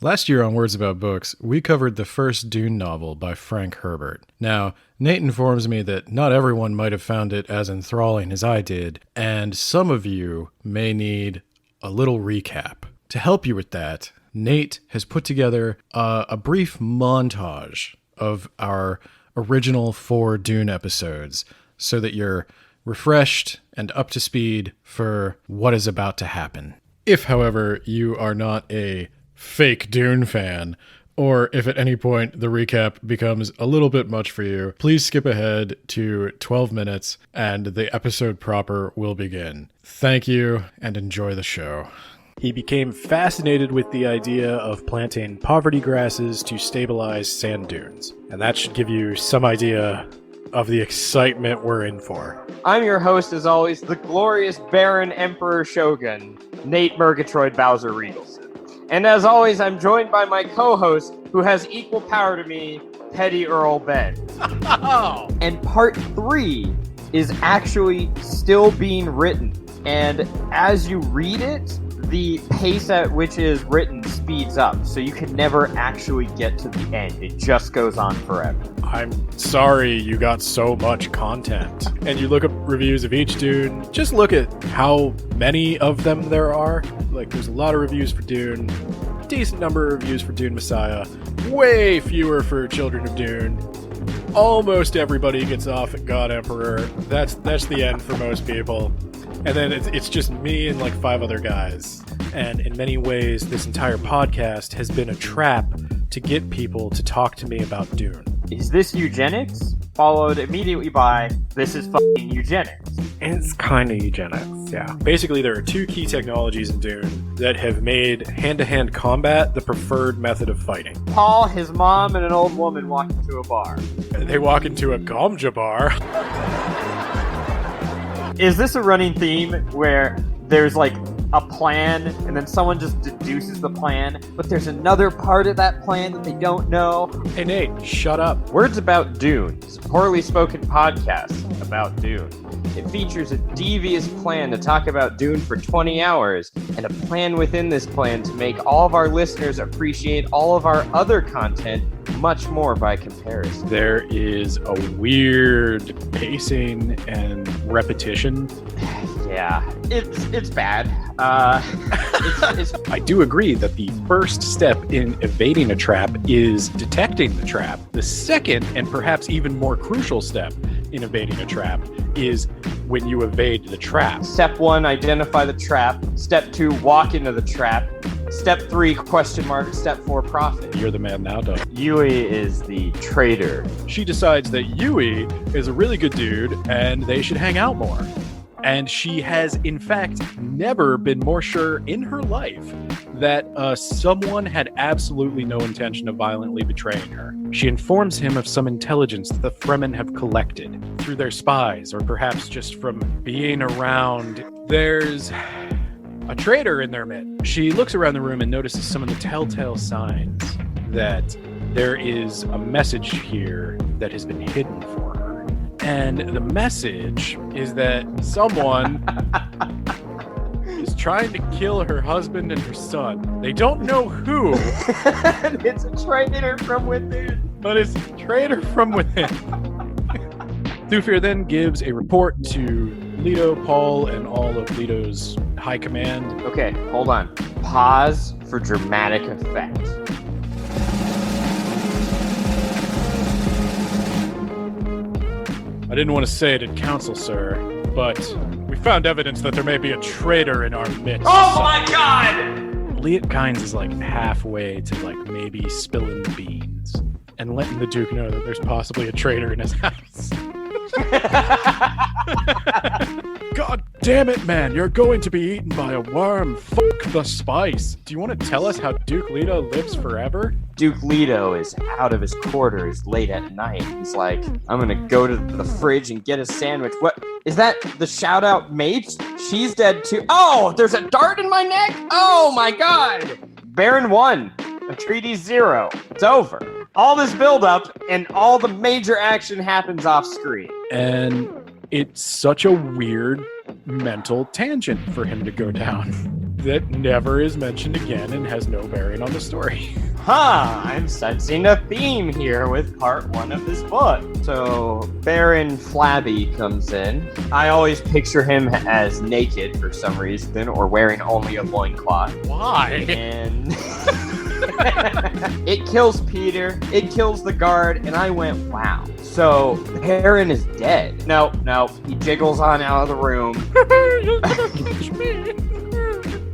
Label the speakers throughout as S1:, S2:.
S1: Last year on Words About Books, we covered the first Dune novel by Frank Herbert. Now, Nate informs me that not everyone might have found it as enthralling as I did, and some of you may need a little recap. To help you with that, Nate has put together a brief montage of our original 4 Dune episodes so that you're refreshed and up to speed for what is about to happen. If, however, you are not a fake Dune fan, or if at any point the recap becomes a little bit much for you, please skip ahead to 12 minutes and the episode proper will begin. Thank you and enjoy the show. He became fascinated with the idea of planting poverty grasses to stabilize sand dunes, and that should give you some idea of the excitement we're in for.
S2: I'm your host, as always, the glorious Baron Emperor Shogun, Nate Murgatroyd Bowser Regalson. And as always, I'm joined by my co-host, who has equal power to me, Petty Earl Ben. And part 3 is actually still being written. And as you read it, the pace at which it is written speeds up, so you can never actually get to the end. It just goes on forever.
S1: I'm sorry you got so much content. And you look up reviews of each Dune, just look at how many of them there are. Like, there's a lot of reviews for Dune, decent number of reviews for Dune Messiah, way fewer for Children of Dune. Almost everybody gets off at God Emperor. That's the end for most people. And then it's just me and like 5 other guys. And in many ways, this entire podcast has been a trap to get people to talk to me about Dune.
S2: Is this eugenics? Followed immediately by, this is fucking eugenics.
S1: It's kind of eugenics, yeah. Basically, there are 2 key technologies in Dune that have made hand-to-hand combat the preferred method of fighting.
S2: Paul, his mom, and an old woman walk into a bar.
S1: They walk into a Gomja bar.
S2: Is this a running theme where there's like a plan and then someone just deduces the plan, but there's another part of that plan that they don't know?
S1: Hey Nate, shut up.
S2: Words About Dune is a poorly spoken podcast about Dune. It features a devious plan to talk about Dune for 20 hours and a plan within this plan to make all of our listeners appreciate all of our other content much more by comparison.
S1: There is a weird pacing and repetition.
S2: Yeah, it's bad.
S1: I do agree that the first step in evading a trap is detecting the trap. The second, and perhaps even more crucial step in evading a trap is when you evade the trap.
S2: Step 1, identify the trap. Step 2, walk into the trap. Step 3, question mark. Step 4, profit.
S1: You're the man now, Doug.
S2: Yui is the traitor.
S1: She decides that Yui is a really good dude and they should hang out more. And she has, in fact, never been more sure in her life that someone had absolutely no intention of violently betraying her. She informs him of some intelligence that the Fremen have collected through their spies, or perhaps just from being around. There's a traitor in their midst. She looks around the room and notices some of the telltale signs that there is a message here that has been hidden for her. And the message is that someone is trying to kill her husband and her son. They don't know who.
S2: It's a traitor from within.
S1: But it's a traitor from within. Thufir then gives a report to Leto, Paul, and all of Leto's high command.
S2: Okay, hold on. Pause for dramatic effect.
S1: I didn't want to say it in council, sir, but we found evidence that there may be a traitor in our midst.
S2: Oh my god!
S1: Liet Kynes is like halfway to like maybe spilling the beans and letting the Duke know that there's possibly a traitor in his house. God damn it, man, you're going to be eaten by a worm. Fuck the spice. Do you want to tell us how Duke Leto lives forever?
S2: Duke Leto is out of his quarters late at night. He's like, I'm gonna go to the fridge and get a sandwich. What? Is that the shout out mate? She's dead too. Oh, there's a dart in my neck? Oh my god! Baron 1, Atreides 0. It's over. All this build-up and all the major action happens off screen.
S1: And it's such a weird mental tangent for him to go down. that never is mentioned again and has no bearing on the story.
S2: I'm sensing a theme here with part 1 of this book. So, Baron Flabby comes in. I always picture him as naked for some reason, or wearing only a loincloth.
S1: Why?
S2: And it kills Peter, it kills the guard, and I went, wow. So, Baron is dead. No, he jiggles on out of the room.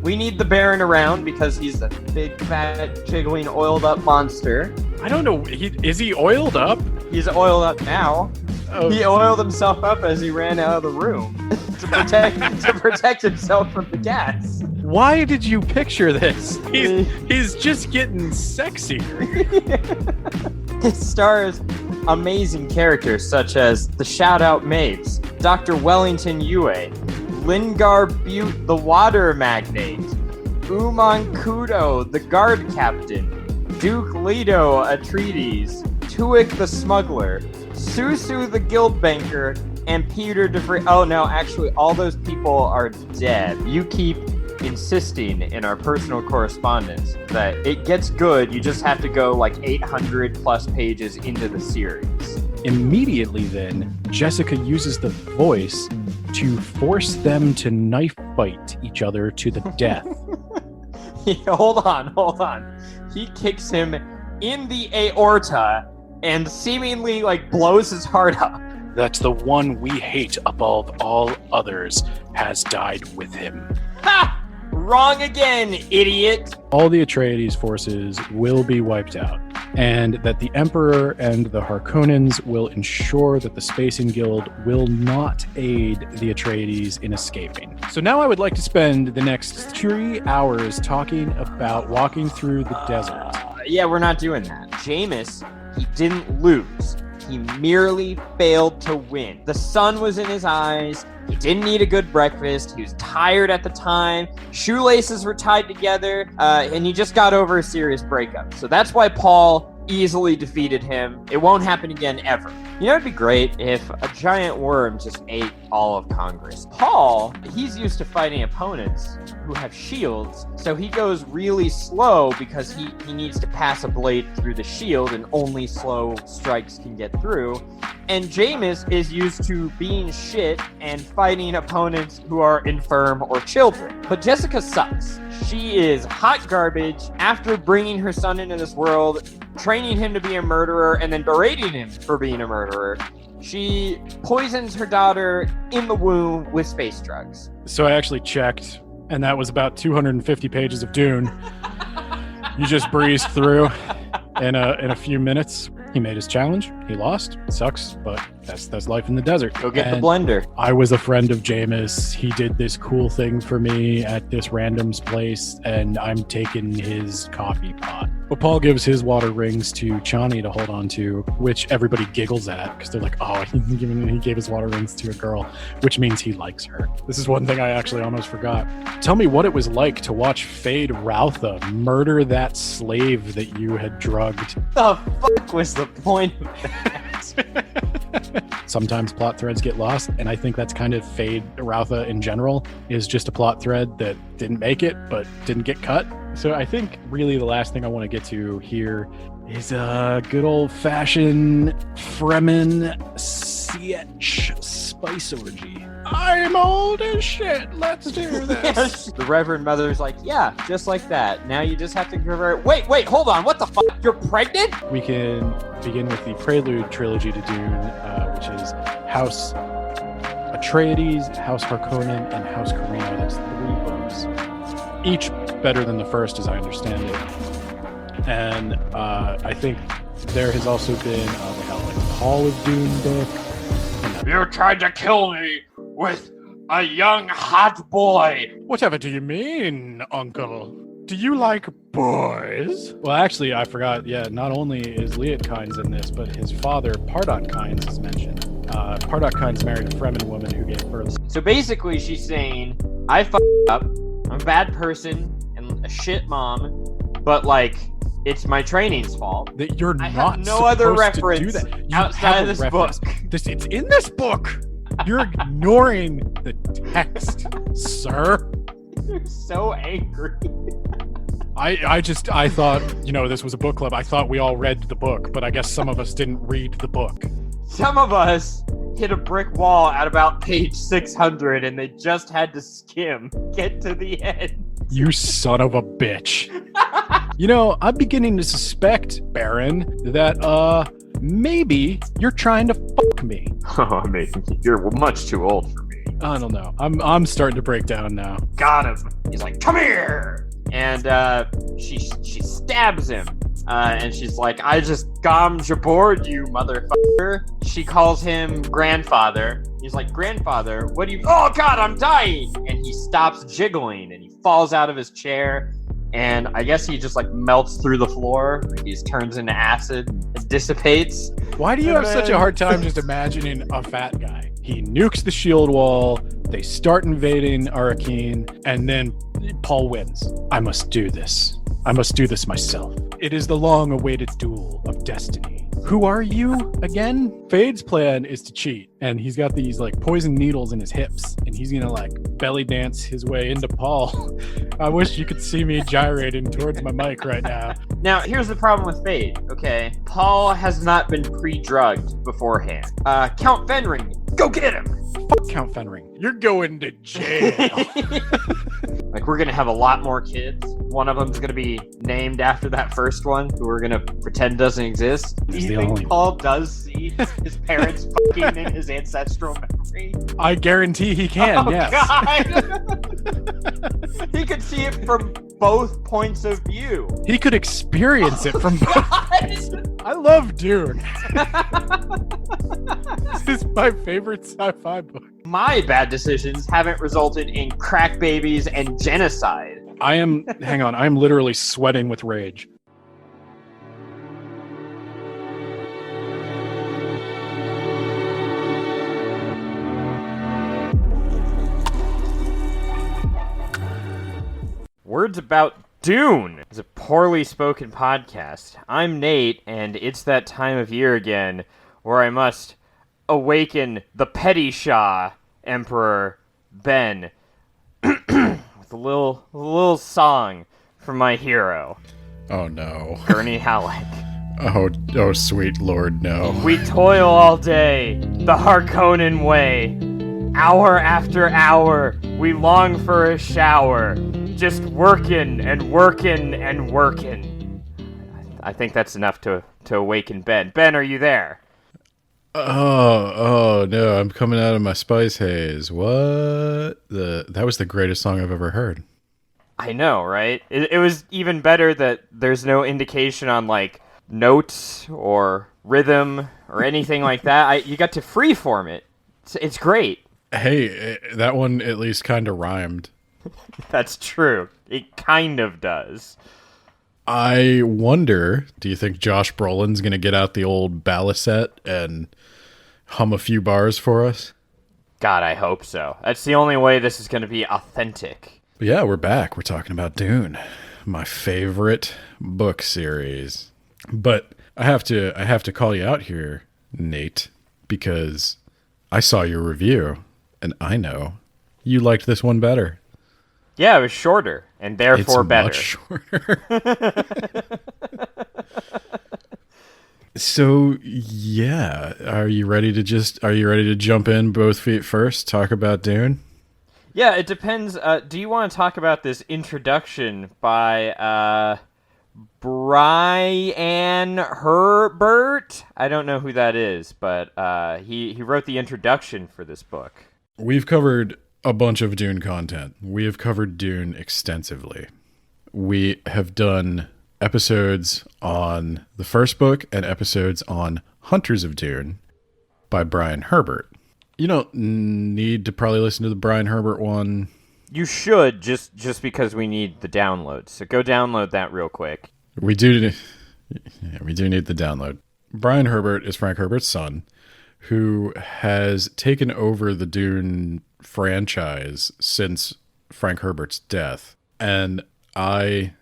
S2: We need the Baron around because he's a big, fat, jiggling, oiled-up monster.
S1: I don't know. Is he oiled up?
S2: He's oiled up now.
S1: Oh.
S2: He oiled himself up as he ran out of the room to protect himself from the gas.
S1: Why did you picture this? He's just getting sexier.
S2: It stars amazing characters such as the Shout-Out Mapes, Dr. Wellington Yue, Lingar Butte, the water magnate, Uman Kudo, the guard captain, Duke Leto Atreides, Tuik the smuggler, Susu the guild banker, and Peter DeVries. Oh no, actually, all those people are dead. You keep insisting in our personal correspondence that it gets good, you just have to go like 800 plus pages into the series.
S1: Immediately then, Jessica uses the voice to force them to knife fight each other to the death.
S2: Hold on. He kicks him in the aorta and seemingly like blows his heart up.
S1: That the one we hate above all others has died with him.
S2: Ha! Wrong again, idiot!
S1: All the Atreides forces will be wiped out, and that the Emperor and the Harkonnens will ensure that the Spacing Guild will not aid the Atreides in escaping. So now I would like to spend the next 3 hours talking about walking through the desert.
S2: Yeah, we're not doing that. Jameis, he didn't lose. He merely failed to win. The sun was in his eyes. He didn't eat a good breakfast. He was tired at the time. Shoelaces were tied together. And he just got over a serious breakup. So that's why Paul easily defeated him. It won't happen again ever. You know, it'd be great if a giant worm just ate all of Congress. Paul, he's used to fighting opponents who have shields, so he goes really slow because he needs to pass a blade through the shield and only slow strikes can get through. And Jameis is used to being shit and fighting opponents who are infirm or children. But Jessica sucks. She is hot garbage after bringing her son into this world, training him to be a murderer, and then berating him for being a murderer. She poisons her daughter in the womb with space drugs.
S1: So I actually checked, and that was about 250 pages of Dune. You just breezed through in a few minutes. He made his challenge. He lost. It sucks, but that's life in the desert.
S2: Go get the blender.
S1: I was a friend of Jameis. He did this cool thing for me at this random's place, and I'm taking his coffee pot. But Paul gives his water rings to Chani to hold on to, which everybody giggles at because they're like, oh, he gave his water rings to a girl, which means he likes her. This is one thing I actually almost forgot. Tell me what it was like to watch Fade Routha murder that slave that you had drugged.
S2: The fuck was the point of that?
S1: Sometimes plot threads get lost, and I think that's kind of Fade Routha in general, is just a plot thread that didn't make it, but didn't get cut. So I think really the last thing I want to get to here is a good old-fashioned Fremen Sietch spice orgy. I'm old as shit. Let's do this.
S2: The Reverend Mother's like, yeah, just like that. Now you just have to convert. Wait, hold on. What the fuck? You're pregnant?
S1: We can begin with the prelude trilogy to Dune, which is House Atreides, House Harkonnen, and House Carino. That's 3 books. Each better than the first, as I understand it. And I think there has also been like a Hall of Dune book.
S3: You tried to kill me with a young hot boy.
S1: Whatever do you mean, Uncle? Do you like boys? Well, actually, I forgot. Yeah, not only is Liet Kynes in this, but his father, Pardot Kynes, is mentioned. Pardot Kynes married a Fremen woman who gave birth.
S2: So basically, she's saying, I f***ed up. I'm a bad person and a shit mom, but like, it's my training's fault.
S1: That you're
S2: I
S1: not
S2: have no other
S1: supposed to
S2: reference
S1: do that. You
S2: outside
S1: have
S2: of
S1: a
S2: this
S1: reference.
S2: book.
S1: It's in this book. You're ignoring the text, sir.
S2: You're so angry.
S4: I thought, this was a book club. I thought we all read the book, but I guess some of us didn't read the book.
S2: Some of us hit a brick wall at about page 600 and they just had to get to the end.
S4: You son of a bitch. I'm beginning to suspect, Baron, that, maybe you're trying to fuck me.
S2: Oh, mate, you're much too old for me.
S4: I don't know. I'm starting to break down now.
S2: Got him. He's like, come here! And she stabs him. And she's like, I just gommed aboard you, motherfucker. She calls him grandfather. He's like, grandfather, what do you... Oh, God, I'm dying! And he stops jiggling, and he falls out of his chair. And I guess he just, melts through the floor. He just turns into acid and dissipates.
S4: Why do you have such a hard time just imagining a fat guy? He nukes the shield wall, they start invading Arakeen, and then Paul wins. I must do this. I must do this myself. It is the long-awaited duel of destiny. Who are you again? Fade's plan is to cheat, and he's got these poison needles in his hips, and he's gonna belly dance his way into Paul. I wish you could see me gyrating towards my mic right now.
S2: Now, here's the problem with Fade, okay? Paul has not been pre-drugged beforehand. Count Fenring, go get him!
S4: Fuck Count Fenring. You're going to jail.
S2: We're gonna have a lot more kids. One of them's gonna be named after that first one, who we're gonna pretend doesn't exist. Do you think Paul does see his parents fucking in his ancestral memory?
S4: I guarantee he can, yes.
S2: God. He could see it from both points of view.
S4: He could experience it from both. I love Dune. This is my favorite sci-fi book.
S2: My bad decisions haven't resulted in crack babies and genocide.
S4: Hang on, I am literally sweating with rage.
S2: Words About Dune is a poorly spoken podcast. I'm Nate, and it's that time of year again where I must awaken the petty Shah Emperor Ben with a little song from my hero.
S1: Oh no.
S2: Gurney Halleck.
S1: Oh sweet Lord, no.
S2: We toil all day, the Harkonnen way. Hour after hour, we long for a shower. Just working and working and working. I think that's enough to awaken Ben. Ben, are you there?
S1: Oh no, I'm coming out of my spice haze. What? That was the greatest song I've ever heard.
S2: I know, right? It was even better that there's no indication on notes or rhythm or anything like that. You got to freeform it. It's great.
S1: Hey, that one at least kind of rhymed.
S2: That's true. It kind of does.
S1: I wonder, do you think Josh Brolin's going to get out the old balisette and hum a few bars for us?
S2: God, I hope so. That's the only way this is going to be authentic.
S1: But yeah, we're back. We're talking about Dune, my favorite book series. But I have to call you out here, Nate, because I saw your review and I know you liked this one better.
S2: Yeah, it was shorter and therefore
S1: it's
S2: better.
S1: Much shorter. So yeah, are you ready to jump in both feet first? Talk about Dune?
S2: Yeah, it depends. Do you want to talk about this introduction by Brian Herbert? I don't know who that is, but he wrote the introduction for this book.
S1: We've covered a bunch of Dune content. We have covered Dune extensively. We have done episodes on the first book and episodes on Hunters of Dune by Brian Herbert. You don't need to probably listen to the Brian Herbert one.
S2: You should, just because we need the download. So go download that real quick.
S1: We do need the download. Brian Herbert is Frank Herbert's son, who has taken over the Dune franchise since Frank Herbert's death. And I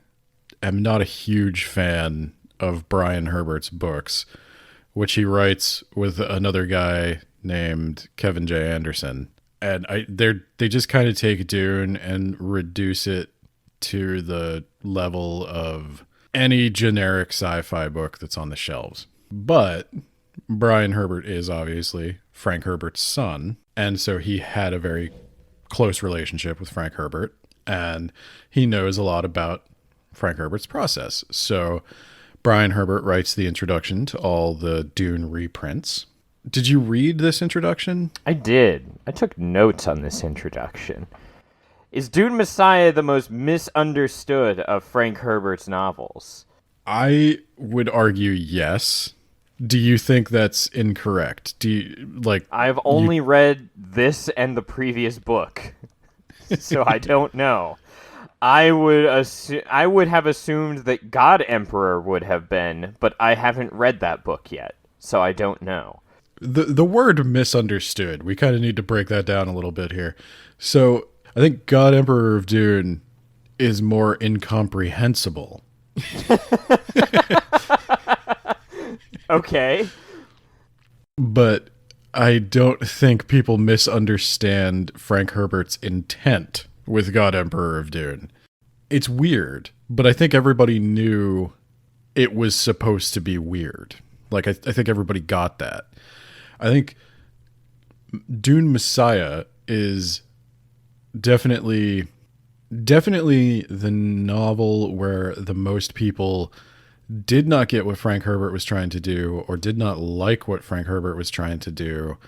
S1: am not a huge fan of Brian Herbert's books, which he writes with another guy named Kevin J. Anderson. And they just kind of take Dune and reduce it to the level of any generic sci-fi book that's on the shelves. But Brian Herbert is obviously Frank Herbert's son, and so he had a very close relationship with Frank Herbert, and he knows a lot about Frank Herbert's process. So Brian Herbert writes the introduction to all the Dune reprints. Did you read this introduction?
S2: I did. I took notes on this introduction. Is Dune Messiah the most misunderstood of Frank Herbert's novels?
S1: I would argue yes. Do you think that's incorrect? Do you
S2: I've only read this and the previous book, so I don't know. I would have assumed that God Emperor would have been, but I haven't read that book yet, so I don't know.
S1: The word misunderstood, we kind of need to break that down a little bit here. So I think God Emperor of Dune is more incomprehensible.
S2: Okay.
S1: But I don't think people misunderstand Frank Herbert's intent with God Emperor of Dune. It's weird, but I think everybody knew it was supposed to be weird. Like, I think everybody got that. I think Dune Messiah is definitely the novel where the most people did not get what Frank Herbert was trying to do, or did not like what Frank Herbert was trying to do,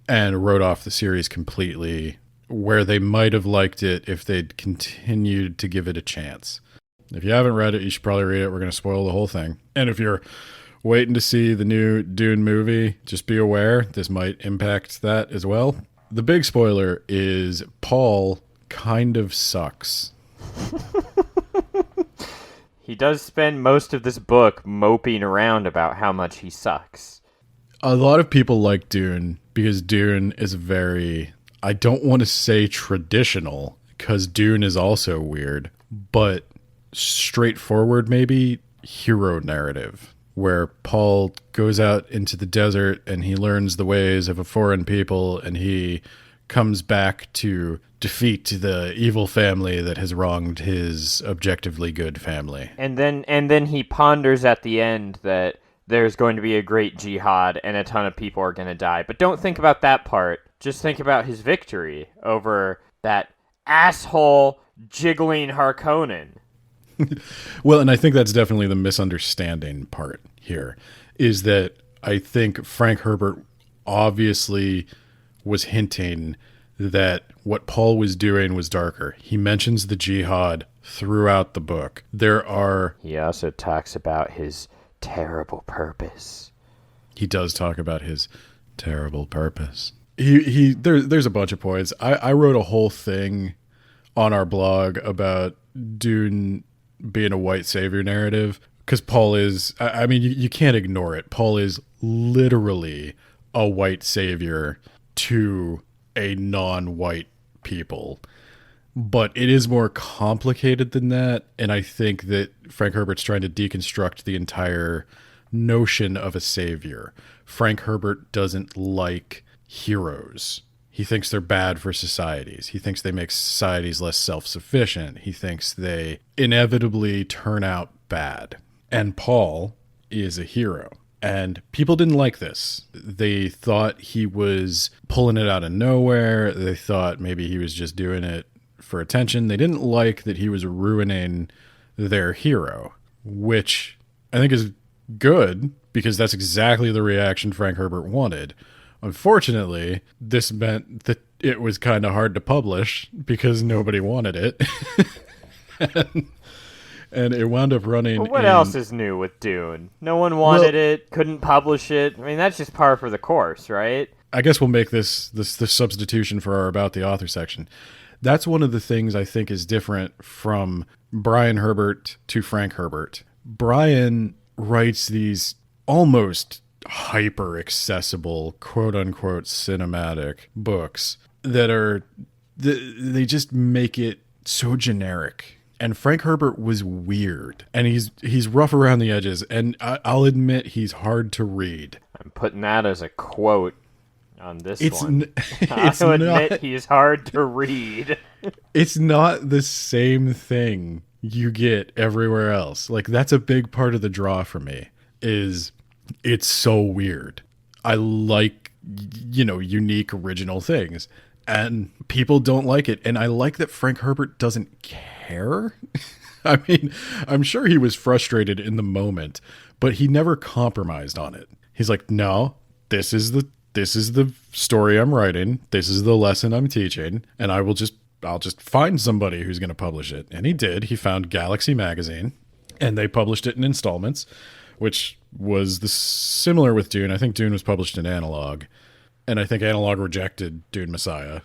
S1: and wrote off the series completely, where they might have liked it if they'd continued to give it a chance. If you haven't read it, you should probably read it. We're going to spoil the whole thing. And if you're waiting to see the new Dune movie, just be aware this might impact that as well. The big spoiler is Paul kind of sucks.
S2: He does spend most of this book moping around about how much he sucks.
S1: A lot of people like Dune because Dune is very, I don't want to say traditional, because Dune is also weird, but straightforward, maybe hero narrative, where Paul goes out into the desert and he learns the ways of a foreign people, and he comes back to defeat the evil family that has wronged his objectively good family.
S2: And then he ponders at the end that there's going to be a great jihad and a ton of people are going to die. But don't think about that part. Just think about his victory over that asshole jiggling Harkonnen.
S1: Well, and I think that's definitely the misunderstanding part here, is that I think Frank Herbert obviously was hinting that what Paul was doing was darker. He mentions the jihad throughout the book.
S2: He also talks about his terrible purpose.
S1: He does talk about his terrible purpose. There's a bunch of points. I wrote a whole thing on our blog about Dune being a white savior narrative, because Paul is, I mean, you can't ignore it. Paul is literally a white savior to a non-white people, but it is more complicated than that. And I think that Frank Herbert's trying to deconstruct the entire notion of a savior. Frank Herbert doesn't like heroes. He thinks they're bad for societies. He thinks they make societies less self-sufficient. He thinks they inevitably turn out bad. And Paul is a hero. And people didn't like this. They thought he was pulling it out of nowhere. They thought maybe he was just doing it for attention. They didn't like that he was ruining their hero, which I think is good, because that's exactly the reaction Frank Herbert wanted. Unfortunately, this meant that it was kind of hard to publish because nobody wanted it. And it wound up running.
S2: Well, what else is new with Dune? No one wanted it, couldn't publish it. I mean, that's just par for the course, right?
S1: I guess we'll make this substitution for our About the Author section. That's one of the things I think is different from Brian Herbert to Frank Herbert. Brian writes these almost hyper accessible, quote unquote, cinematic books that are, they just make it so generic. And Frank Herbert was weird, and he's rough around the edges, and I'll admit he's hard to read.
S2: I'm putting that as a quote On this
S1: It's
S2: one,
S1: it's
S2: I'll
S1: not.
S2: admit he's hard to read.
S1: It's not the same thing you get everywhere else. Like that's a big part of the draw for me. Is it's so weird. I like unique original things, and people don't like it. And I like that Frank Herbert doesn't care. I mean, I'm sure he was frustrated in the moment, but he never compromised on it. He's like, no, this is the story I'm writing. This is the lesson I'm teaching, and I'll just find somebody who's going to publish it. And he did. He found Galaxy Magazine, and they published it in installments, which was similar with Dune. I think Dune was published in Analog, and I think Analog rejected Dune Messiah.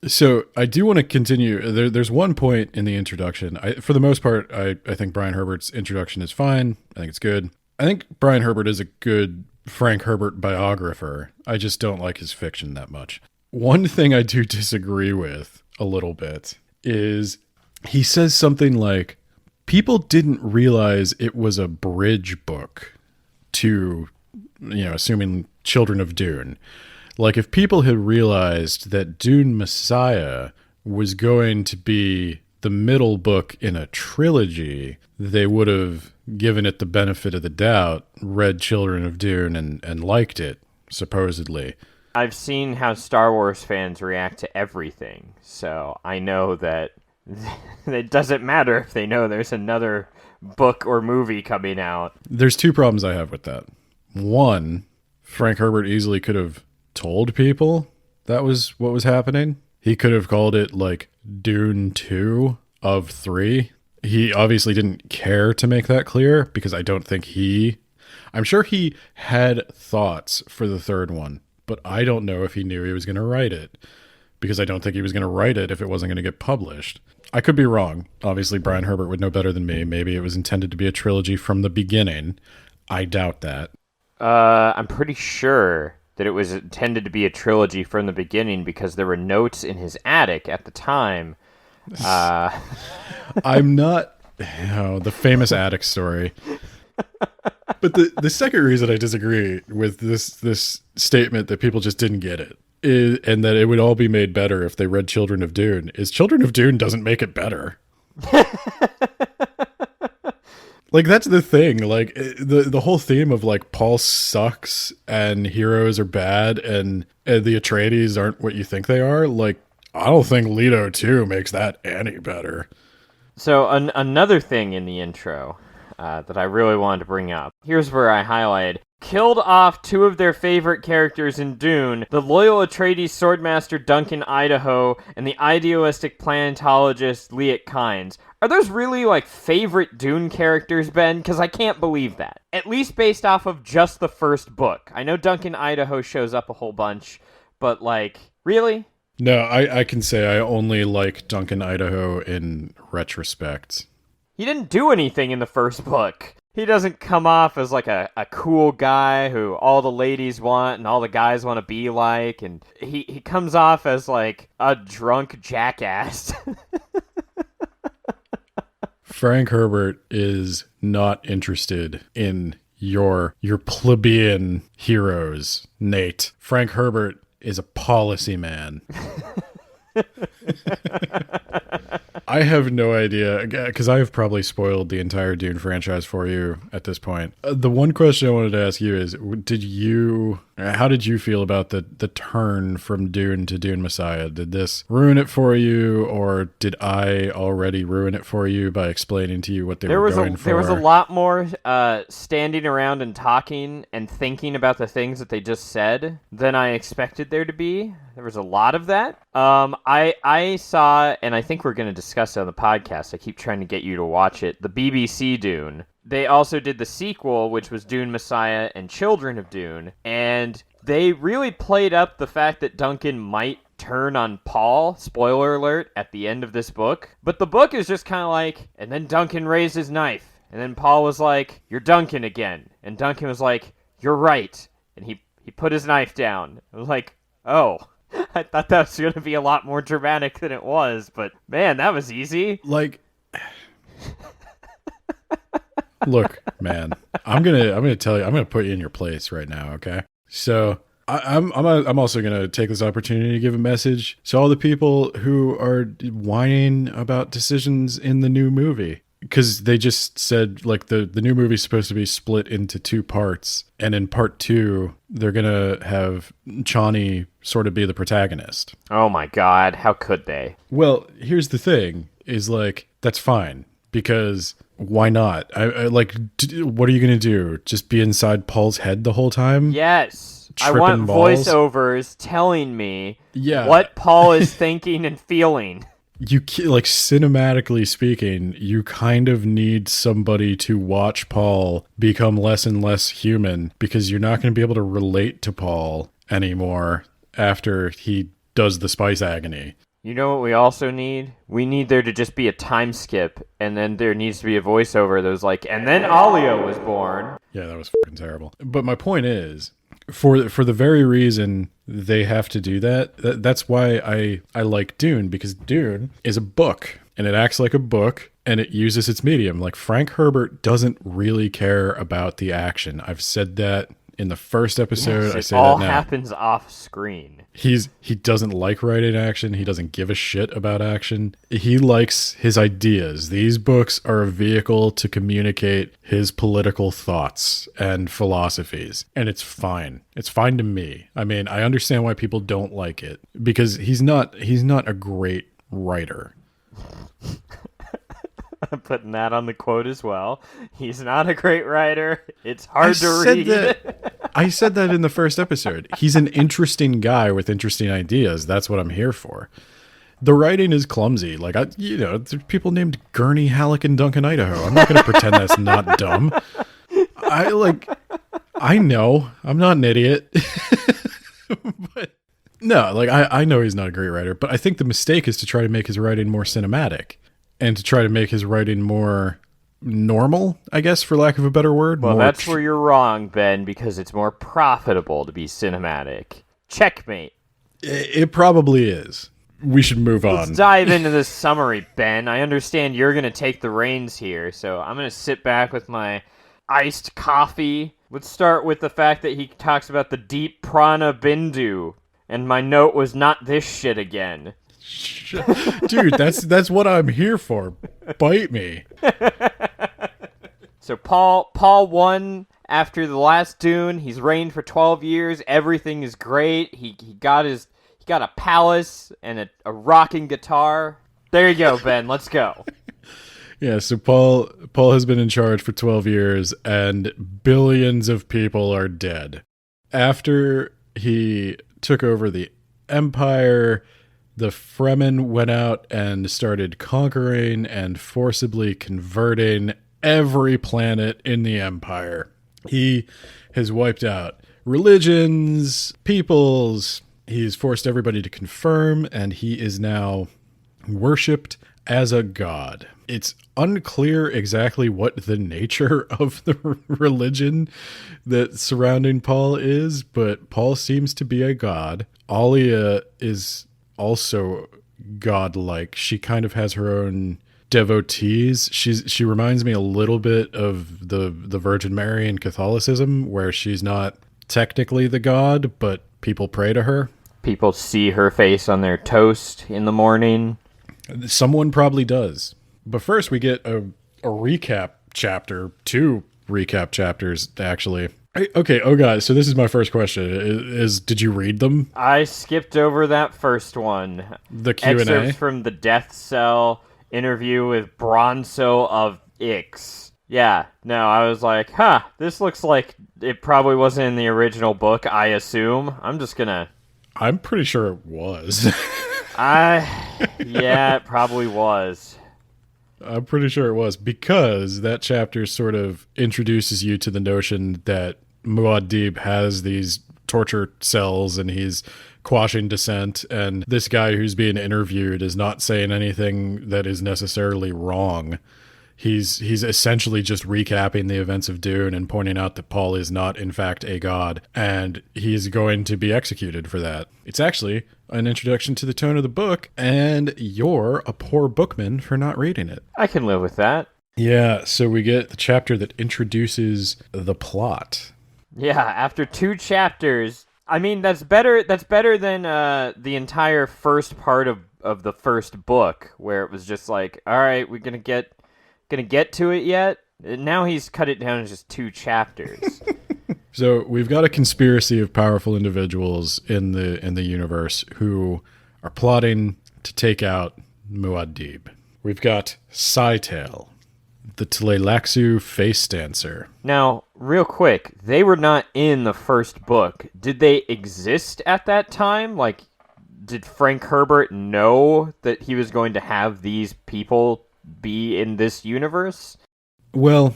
S1: So I do want to continue. There's one point in the introduction. For the most part, I think Brian Herbert's introduction is fine. I think it's good. I think Brian Herbert is a good Frank Herbert biographer. I just don't like his fiction that much. One thing I do disagree with a little bit is he says something like, people didn't realize it was a bridge book to, assuming Children of Dune. Like, if people had realized that Dune Messiah was going to be the middle book in a trilogy, they would have given it the benefit of the doubt, read Children of Dune, and liked it, supposedly.
S2: I've seen how Star Wars fans react to everything, so I know that it doesn't matter if they know there's another book or movie coming out.
S1: There's two problems I have with that. One, Frank Herbert easily could have told people that was what was happening. He could have called it like Dune 2 of 3. He obviously didn't care to make that clear because I don't think I'm sure he had thoughts for the third one, but I don't know if he knew he was going to write it, because I don't think he was going to write it if it wasn't going to get published. I could be wrong. Obviously, Brian Herbert would know better than me. Maybe it was intended to be a trilogy from the beginning. I doubt that.
S2: I'm pretty sure that it was intended to be a trilogy from the beginning because there were notes in his attic at the time.
S1: I'm not the famous attic story. But the second reason I disagree with this statement that people just didn't get it and that it would all be made better if they read Children of Dune is Children of Dune doesn't make it better. Like, that's the thing. Like, the whole theme of, like, Paul sucks and heroes are bad and the Atreides aren't what you think they are. Like, I don't think Leto 2 makes that any better.
S2: So, another thing in the intro that I really wanted to bring up. Here's where I highlighted. Killed off two of their favorite characters in Dune, the loyal Atreides swordmaster Duncan Idaho and the idealistic planetologist Liet Kynes. Are those really, like, favorite Dune characters, Ben? Because I can't believe that. At least based off of just the first book. I know Duncan Idaho shows up a whole bunch, but, like, really?
S1: No, I can say I only like Duncan Idaho in retrospect.
S2: He didn't do anything in the first book. He doesn't come off as, like, a cool guy who all the ladies want and all the guys want to be like, and he comes off as, like, a drunk jackass.
S1: Frank Herbert is not interested in your plebeian heroes, Nate. Frank Herbert is a policy man. I have no idea, because I have probably spoiled the entire Dune franchise for you at this point. The one question I wanted to ask you is, how did you feel about the turn from Dune to Dune Messiah? Did this ruin it for you, or did I already ruin it for you by explaining to you what they were going for?
S2: There was a lot more standing around and talking and thinking about the things that they just said than I expected there to be. There was a lot of that. I saw, and I think we're going to discuss it on the podcast. I keep trying to get you to watch it. The BBC Dune. They also did the sequel, which was Dune Messiah and Children of Dune, and they really played up the fact that Duncan might turn on Paul, spoiler alert, at the end of this book. But the book is just kind of like, and then Duncan raised his knife, and then Paul was like, "You're Duncan again," and Duncan was like, "You're right," and he put his knife down. I was like, oh. I thought that was going to be a lot more dramatic than it was, but man, that was easy.
S1: Like, look, man, I'm gonna tell you, I'm gonna put you in your place right now, okay? So I'm also going to take this opportunity to give a message to all the people who are whining about decisions in the new movie. Because they just said, like, the new movie's supposed to be split into 2 parts. And in part 2, they're going to have Chani sort of be the protagonist.
S2: Oh my god, how could they?
S1: Well, here's the thing, is, like, that's fine. Because why not? What are you going to do? Just be inside Paul's head the whole time?
S2: Yes. I want voiceovers telling me what Paul is thinking and feeling.
S1: Like, cinematically speaking, you kind of need somebody to watch Paul become less and less human, because you're not going to be able to relate to Paul anymore after he does the spice agony.
S2: You know what we also need? We need there to just be a time skip, and then there needs to be a voiceover that was like, and then Alia was born.
S1: Yeah, that was fucking terrible. But my point is, for the very reason they have to do that's why I like Dune, because Dune is a book, and it acts like a book, and it uses its medium. Like, Frank Herbert doesn't really care about the action. I've said that in the first episode.
S2: Yes,
S1: I say
S2: it all
S1: that now.
S2: happens off screen.
S1: He doesn't like writing action. He doesn't give a shit about action. He likes his ideas. These books are a vehicle to communicate his political thoughts and philosophies. And it's fine. It's fine to me. I mean, I understand why people don't like it, because he's not a great writer.
S2: I'm putting that on the quote as well. He's not a great writer. It's hard to read.
S1: I said that in the first episode. He's an interesting guy with interesting ideas. That's what I'm here for. The writing is clumsy. Like, there's people named Gurney, Halleck, and Duncan, Idaho. I'm not going to pretend that's not dumb. I know. I'm not an idiot. But no, like, I know he's not a great writer, but I think the mistake is to try to make his writing more cinematic. And to try to make his writing more normal, I guess, for lack of a better word.
S2: Well, that's where you're wrong, Ben, because it's more profitable to be cinematic. Checkmate.
S1: It probably is. We should move on.
S2: Let's dive into this summary, Ben. I understand you're going to take the reins here, so I'm going to sit back with my iced coffee. Let's start with the fact that he talks about the deep prana bindu, and my note was not this shit again.
S1: Dude, that's what I'm here for. Bite me.
S2: So Paul won after the last Dune. He's reigned for 12 years. Everything is great. He got a palace and a rocking guitar. There you go, Ben. Let's go.
S1: Yeah, so Paul has been in charge for 12 years, and billions of people are dead. After he took over the Empire, the Fremen went out and started conquering and forcibly converting every planet in the Empire. He has wiped out religions, peoples. He's forced everybody to confirm, and he is now worshipped as a god. It's unclear exactly what the nature of the religion that's surrounding Paul is, but Paul seems to be a god. Alia is also godlike. She kind of has her own devotees. She reminds me a little bit of the Virgin Mary in Catholicism, where she's not technically the god, but people pray to her.
S2: People see her face on their toast in the morning.
S1: Someone probably does. But first we get a recap chapter, 2 recap chapters, actually. Okay, oh god, so this is my first question. Did you read them?
S2: I skipped over that first one.
S1: The Q&A?
S2: Excerpts from the Death Cell interview with Bronzo of Ix. Yeah, no, I was like, this looks like it probably wasn't in the original book, I assume.
S1: I'm pretty sure it was.
S2: Yeah, it probably was.
S1: I'm pretty sure it was, because that chapter sort of introduces you to the notion that Muad'Dib has these torture cells and he's quashing dissent, and this guy who's being interviewed is not saying anything that is necessarily wrong. He's essentially just recapping the events of Dune and pointing out that Paul is not, in fact, a god, and he's going to be executed for that. It's actually an introduction to the tone of the book, and you're a poor bookman for not reading it.
S2: I can live with that.
S1: Yeah, so we get the chapter that introduces the plot.
S2: Yeah, after 2 chapters, I mean, that's better. That's better than the entire first part of the first book, where it was just like, all right, we're gonna get to it yet. Now he's cut it down to just 2 chapters.
S1: So we've got a conspiracy of powerful individuals in the universe who are plotting to take out Muad'Dib. We've got Scytale, the Tleilaxu face dancer.
S2: Now, real quick, they were not in the first book. Did they exist at that time? Like, did Frank Herbert know that he was going to have these people be in this universe?
S1: Well,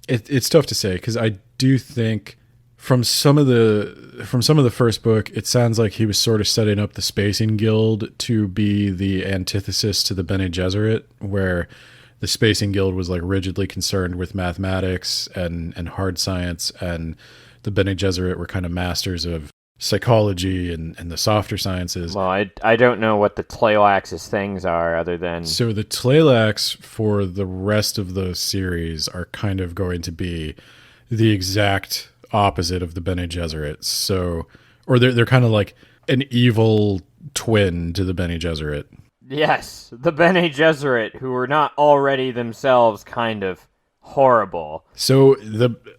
S1: it's tough to say because I do think from some of the first book, it sounds like he was sort of setting up the Spacing Guild to be the antithesis to the Bene Gesserit, where the Spacing Guild was like rigidly concerned with mathematics and hard science, and the Bene Gesserit were kind of masters of psychology and the softer sciences.
S2: Well, I don't know what the Tleilax's things are other than...
S1: So the Tleilax for the rest of the series are kind of going to be the exact opposite of the Bene Gesserit. So, or they're kind of like an evil twin to the Bene Gesserit.
S2: Yes, the Bene Gesserit, who were not already themselves kind of horrible.
S1: So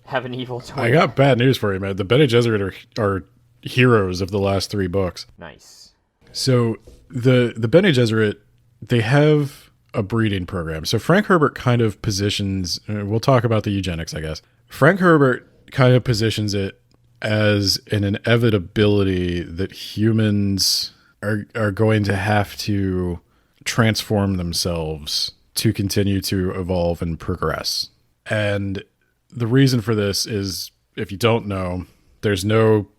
S2: have an evil twin.
S1: I got bad news for you, man. The Bene Gesserit are heroes of the last 3 books.
S2: Nice.
S1: So the Bene Gesserit, they have a breeding program. So Frank Herbert kind of positions, we'll talk about the eugenics, I guess. Frank Herbert kind of positions it as an inevitability that humans are going to have to transform themselves to continue to evolve and progress. And the reason for this is, if you don't know, there's no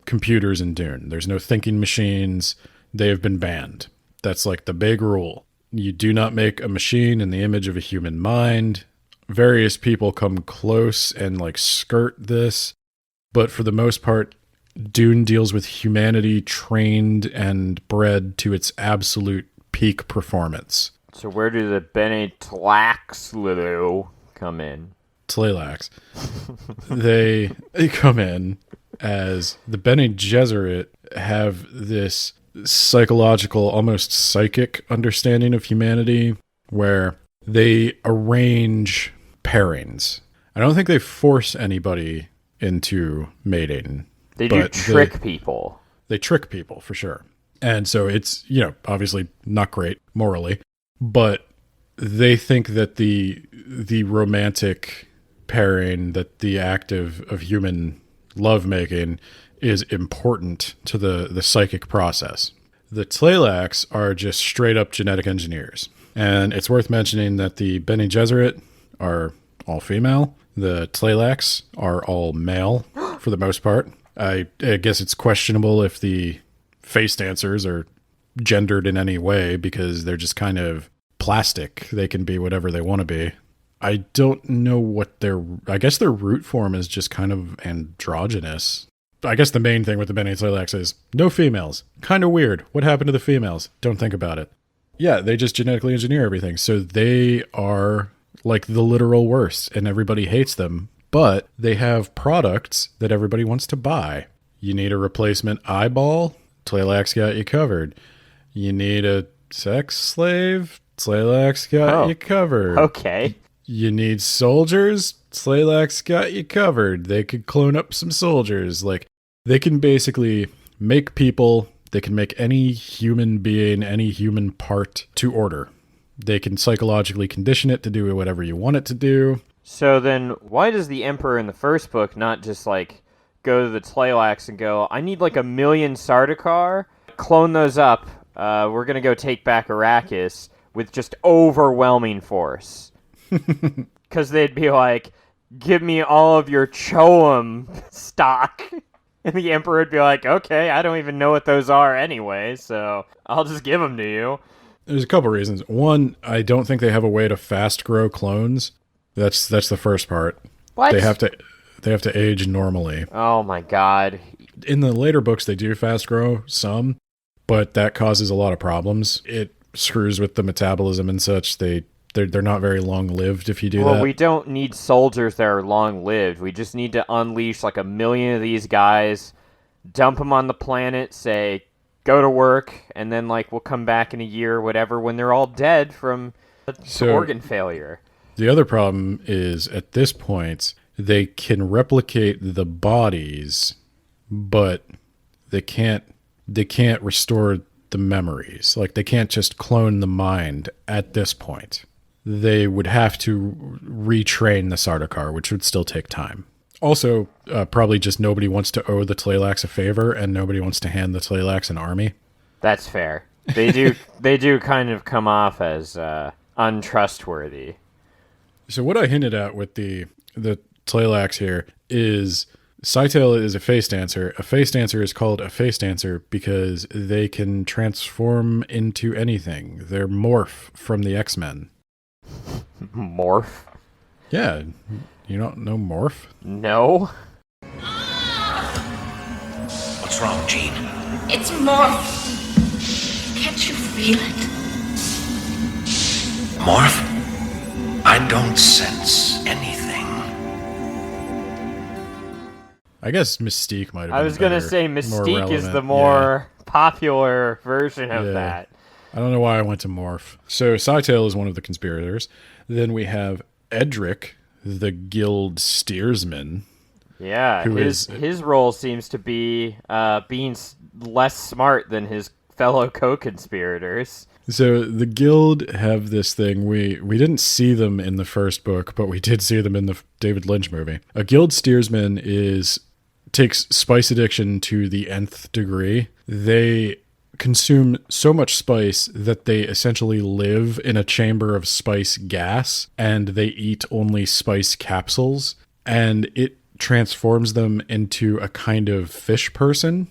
S1: computers in Dune. There's no thinking machines. They have been banned. That's like the big rule. You do not make a machine in the image of a human mind. Various people come close and like skirt this, but for the most part, Dune deals with humanity trained and bred to its absolute peak performance.
S2: So where do the Bene Tleilaxu come in?
S1: Tleilax. They come in as the Bene Gesserit have this psychological, almost psychic understanding of humanity where they arrange pairings. I don't think they force anybody into mating.
S2: They do trick people.
S1: They trick people, for sure. And so it's, obviously not great morally, but they think that the romantic pairing, that the act of human lovemaking is important to the psychic process. The Tleilax are just straight up genetic engineers. And it's worth mentioning that the Bene Gesserit are all female. The Tleilax are all male for the most part. I guess it's questionable if the face dancers are gendered in any way because they're just kind of plastic. They can be whatever they want to be. I don't know what I guess their root form is just kind of androgynous. I guess the main thing with the Bene Tleilax is no females. Kind of weird. What happened to the females? Don't think about it. Yeah, they just genetically engineer everything. So they are like the literal worst and everybody hates them. But they have products that everybody wants to buy. You need a replacement eyeball? Tleilax got you covered. You need a sex slave? Tleilax got you covered.
S2: Okay.
S1: You need soldiers? Tleilax got you covered. They could clone up some soldiers. Like, they can basically make people, they can make any human being, any human part to order. They can psychologically condition it to do whatever you want it to do.
S2: So then, why does the Emperor in the first book not just, like, go to the Tleilax and go, I need, like, 1 million Sardaukar, clone those up, we're gonna go take back Arrakis with just overwhelming force? Because they'd be like, give me all of your Choam stock. And the Emperor would be like, okay, I don't even know what those are anyway, so I'll just give them to you.
S1: There's a couple reasons. One, I don't think they have a way to fast grow clones. That's the first part.
S2: What?
S1: They have to age normally.
S2: Oh my god.
S1: In the later books, they do fast grow some, but that causes a lot of problems. It screws with the metabolism and such. They're not very long lived if you do that.
S2: Well, we don't need soldiers that are long lived. We just need to unleash like 1 million of these guys dump them on the planet, say, go to work, and then, like, we'll come back in a year or whatever when they're all dead from organ failure.
S1: The other problem is, at this point, they can replicate the bodies, but they can't restore the memories. Like, they can't just clone the mind at this point. They would have to retrain the Sardaukar, which would still take time. Also, probably just nobody wants to owe the Tleilax a favor, and nobody wants to hand the Tleilax an army.
S2: That's fair. They do kind of come off as untrustworthy.
S1: So what I hinted at with the Tleilax here is Scytale is a face dancer. A face dancer is called a face dancer because they can transform into anything. They're Morph from the X-Men.
S2: Morph?
S1: Yeah. You don't know Morph?
S2: No.
S5: What's wrong, Jean?
S6: It's Morph. Can't you feel it?
S5: Morph? I don't sense anything.
S1: I guess Mystique might have been
S2: I was going to
S1: better,
S2: say
S1: more
S2: Mystique is
S1: relevant.
S2: the more popular version of
S1: Yeah.
S2: that.
S1: I don't know why I went to Morph. So Scytale is one of the conspirators. Then we have Edric, the guild steersman.
S2: Yeah,
S1: Who
S2: his role seems to be being less smart than his fellow co-conspirators.
S1: So the guild have this thing. We didn't see them in the first book, but we did see them in the David Lynch movie. A guild steersman takes spice addiction to the nth degree. They consume so much spice that they essentially live in a chamber of spice gas, and they eat only spice capsules, and it transforms them into a kind of fish person.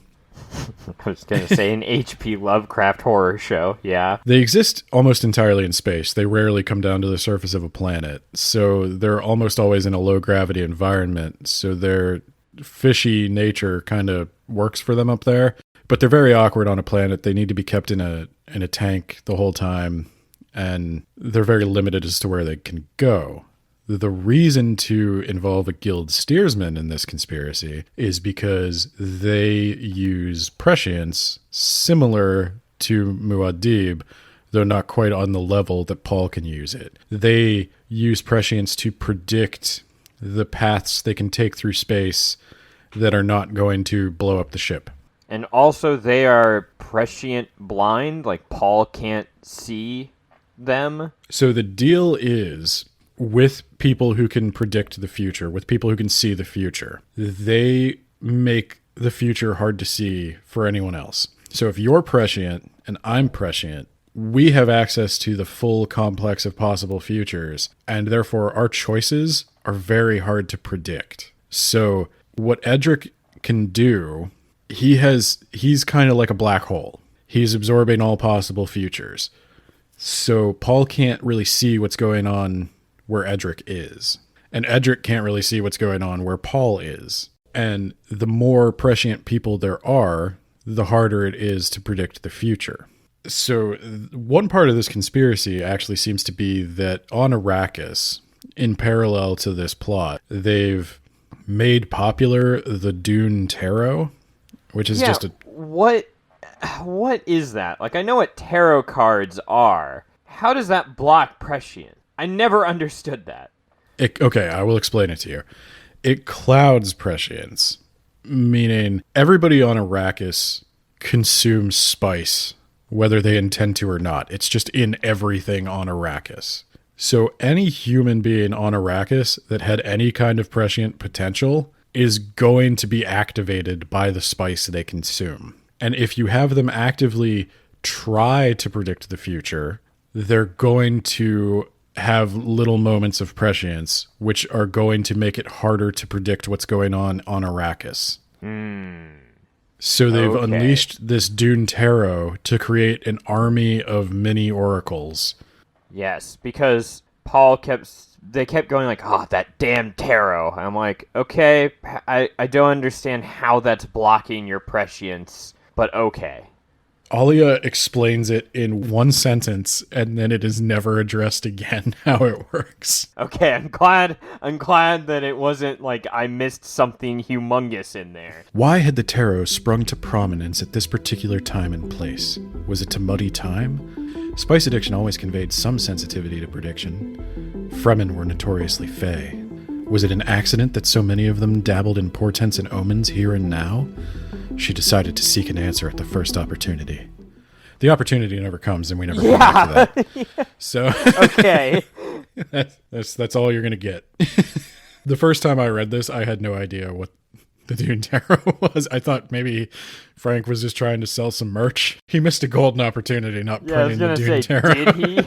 S2: I was going to say an H.P. Lovecraft horror show, yeah.
S1: They exist almost entirely in space. They rarely come down to the surface of a planet, so they're almost always in a low-gravity environment, so their fishy nature kind of works for them up there. But they're very awkward on a planet. They need to be kept in a tank the whole time, and they're very limited as to where they can go. The reason to involve a guild steersman in this conspiracy is because they use prescience similar to Muad'Dib, though not quite on the level that Paul can use it. They use prescience to predict the paths they can take through space that are not going to blow up the ship.
S2: And also they are prescient blind, like Paul can't see them.
S1: So the deal is, with people who can predict the future, with people who can see the future, they make the future hard to see for anyone else. So if you're prescient and I'm prescient, we have access to the full complex of possible futures, and therefore our choices are very hard to predict. So what Edric can do, he's kind of like a black hole. He's absorbing all possible futures. So Paul can't really see what's going on where Edric is. And Edric can't really see what's going on where Paul is. And the more prescient people there are, the harder it is to predict the future. So one part of this conspiracy actually seems to be that on Arrakis, in parallel to this plot, they've made popular the Dune tarot, which is just a...
S2: What is that? Like, I know what tarot cards are. How does that block prescient? I never understood that.
S1: Okay, I will explain it to you. It clouds prescience, meaning everybody on Arrakis consumes spice, whether they intend to or not. It's just in everything on Arrakis. So any human being on Arrakis that had any kind of prescient potential is going to be activated by the spice they consume. And if you have them actively try to predict the future, they're going to have little moments of prescience, which are going to make it harder to predict what's going on Arrakis. So they've unleashed this Dune Tarot to create an army of mini oracles.
S2: Yes, because Paul kept going like, oh, that damn tarot. I'm like, okay, I don't understand how that's blocking your prescience, but okay.
S1: Alia explains it in one sentence, and then it is never addressed again how it works.
S2: Okay, I'm glad that it wasn't like I missed something humongous in there.
S1: Why had the tarot sprung to prominence at this particular time and place? Was it to muddy time? Spice addiction always conveyed some sensitivity to prediction. Fremen were notoriously fey. Was it an accident that so many of them dabbled in portents and omens here and now? She decided to seek an answer at the first opportunity. The opportunity never comes, and we never come back to that. So,
S2: Okay.
S1: that's all you're gonna get. The first time I read this, I had no idea what the Dune Tarot was. I thought maybe Frank was just trying to sell some merch. He missed a golden opportunity not printing the Dune Tarot.
S2: Did he?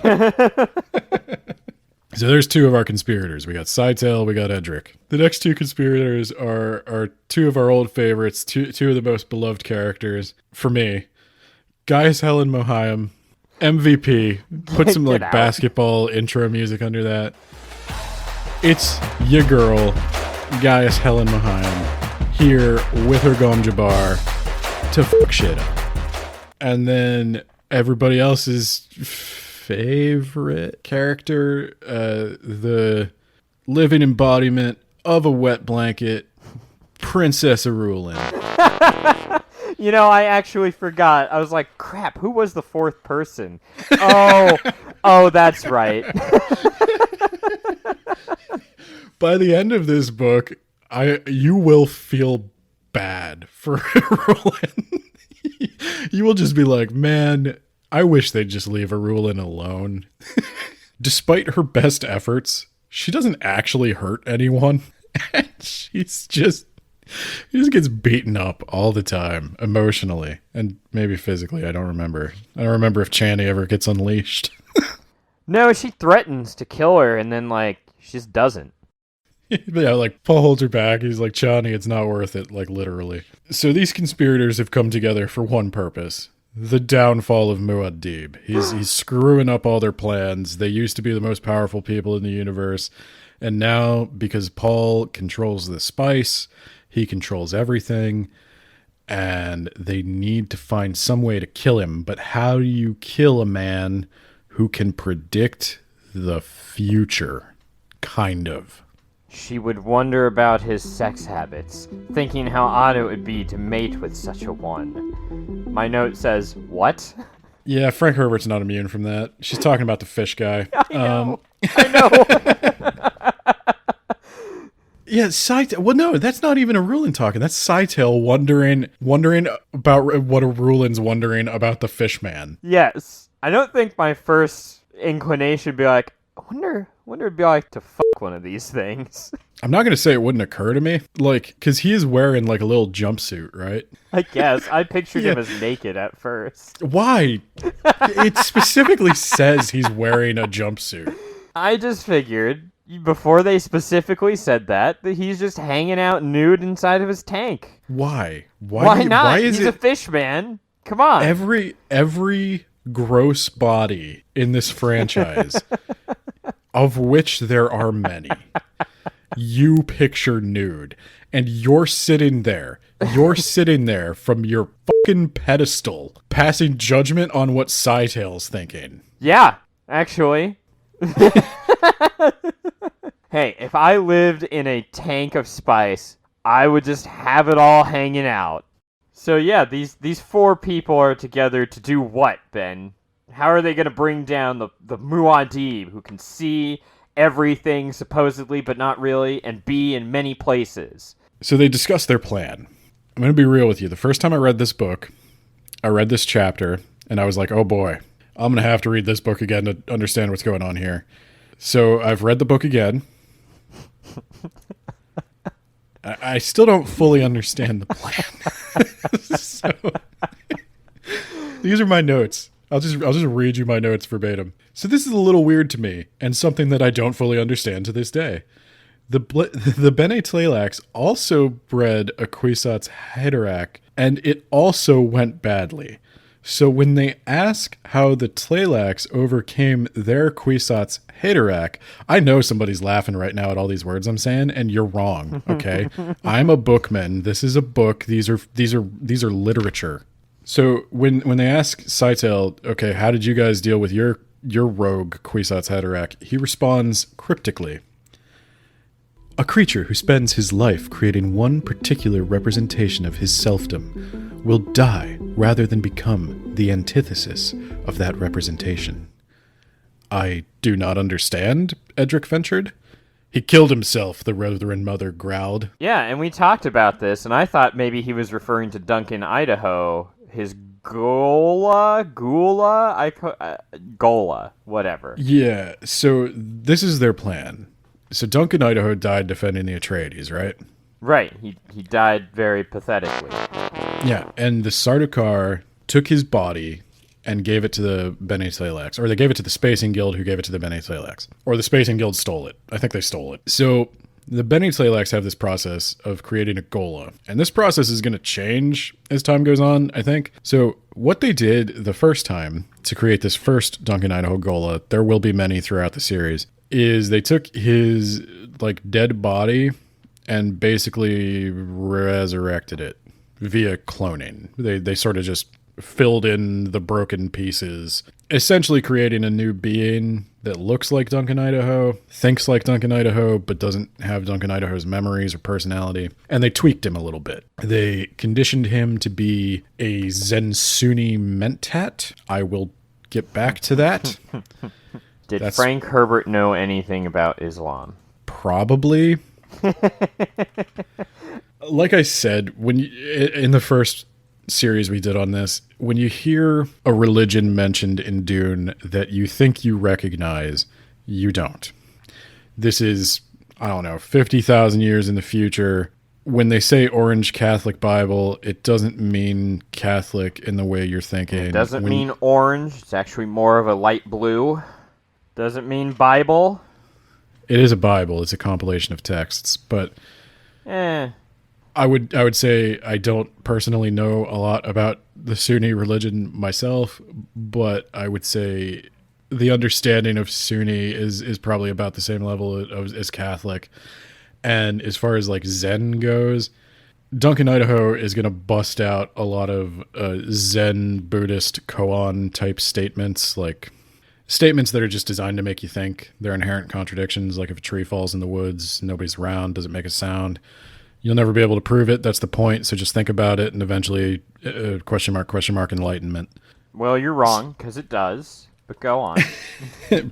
S1: So there's two of our conspirators. We got Scytale, we got Edric. The next two conspirators are two of our old favorites, two of the most beloved characters for me. Gaius Helen Mohiam, MVP. Put some like
S2: out.
S1: basketball intro music under that. It's your girl, Gaius Helen Mohiam, here with her Gom Jabbar to fuck shit up. And then everybody else's favorite character, the living embodiment of a wet blanket, Princess Arulin.
S2: You know, I actually forgot. I was like, crap, who was the fourth person? Oh, that's right.
S1: By the end of this book, you will feel bad for Arulin. You will just be like, man, I wish they'd just leave Arulin alone. Despite her best efforts, she doesn't actually hurt anyone. And she just gets beaten up all the time, emotionally. And maybe physically, I don't remember. I don't remember if Chani ever gets unleashed.
S2: No, she threatens to kill her, and then, like, she just doesn't.
S1: Yeah, like, Paul holds her back. He's like, Chani, it's not worth it, like, literally. So these conspirators have come together for one purpose. The downfall of Muad'Dib. He's screwing up all their plans. They used to be the most powerful people in the universe. And now, because Paul controls the spice, he controls everything. And they need to find some way to kill him. But how do you kill a man who can predict the future? Kind of.
S2: She would wonder about his sex habits, thinking how odd it would be to mate with such a one. My note says, what?
S1: Yeah, Frank Herbert's not immune from that. She's talking about the fish guy.
S2: I know. I know.
S1: Yeah, Scytale. Well, no, that's not even Arulin talking. That's Scytale wondering about what Arulin's wondering about the fish man.
S2: Yes. I don't think my first inclination would be like, I wonder it'd be like to fuck one of these things.
S1: I'm not going to say it wouldn't occur to me. Like, because he is wearing like a little jumpsuit, right?
S2: I guess. I pictured him as naked at first.
S1: Why? It specifically says he's wearing a jumpsuit.
S2: I just figured, before they specifically said that he's just hanging out nude inside of his tank.
S1: Why?
S2: Why not?
S1: Why is
S2: he's a fish man. Come on.
S1: Every gross body in this franchise, of which there are many, you picture nude, and you're sitting there from your fucking pedestal, passing judgment on what Scytale's thinking.
S2: Yeah, actually. Hey, if I lived in a tank of spice, I would just have it all hanging out. So yeah, these four people are together to do what, Ben? How are they going to bring down the Muad'Dib, who can see everything, supposedly, but not really, and be in many places?
S1: So they discuss their plan. I'm going to be real with you. The first time I read this book, I read this chapter, and I was like, oh boy, I'm going to have to read this book again to understand what's going on here. So I've read the book again. I still don't fully understand the plan. So these are my notes. I'll just read you my notes verbatim. So this is a little weird to me, and something that I don't fully understand to this day. The Bene Tleilax also bred a Kwisatz Haderach, and it also went badly. So when they ask how the Tleilax overcame their Kwisatz Haderach, I know somebody's laughing right now at all these words I'm saying, and you're wrong. Okay, I'm a bookman. This is a book. These are literature. So when they ask Scytale, okay, how did you guys deal with your rogue Kwisatz Haderach? He responds cryptically. A creature who spends his life creating one particular representation of his selfdom will die rather than become the antithesis of that representation. I do not understand, Edric ventured. He killed himself, the Reverend Mother growled.
S2: Yeah, and we talked about this, and I thought maybe he was referring to Duncan, Idaho, his Gola, whatever.
S1: Yeah, so this is their plan. So Duncan, Idaho died defending the Atreides, right?
S2: Right, he died very pathetically.
S1: Yeah, and the Sardaukar took his body and gave it to the Bene Thalax, or they gave it to the Spacing Guild, who gave it to the Bene Thalax. Or the Spacing Guild stole it. I think they stole it. So the Bene Thalax have this process of creating a Gola, and this process is going to change as time goes on, I think. So what they did the first time to create this first Duncan, Idaho Gola, there will be many throughout the series, is they took his dead body and basically resurrected it via cloning. They sort of just filled in the broken pieces, essentially creating a new being that looks like Duncan Idaho, thinks like Duncan Idaho, but doesn't have Duncan Idaho's memories or personality. And they tweaked him a little bit. They conditioned him to be a Zensuni Mentat. I will get back to that.
S2: Did Frank Herbert know anything about Islam?
S1: Probably. Like I said, in the first series we did on this, when you hear a religion mentioned in Dune that you think you recognize, you don't. This is, 50,000 years in the future. When they say Orange Catholic Bible, it doesn't mean Catholic in the way you're thinking.
S2: It doesn't mean orange. It's actually more of a light blue. Doesn't mean Bible.
S1: It is a Bible. It's a compilation of texts, but I would say I don't personally know a lot about the Sunni religion myself, but I would say the understanding of Sunni is probably about the same level as Catholic. And as far as Zen goes, Duncan Idaho is going to bust out a lot of Zen Buddhist koan type statements, statements that are just designed to make you think. They're inherent contradictions, like if a tree falls in the woods, nobody's around, does it make a sound? You'll never be able to prove it. That's the point. So just think about it, and eventually, question mark, enlightenment.
S2: Well, you're wrong, because it does. But go on.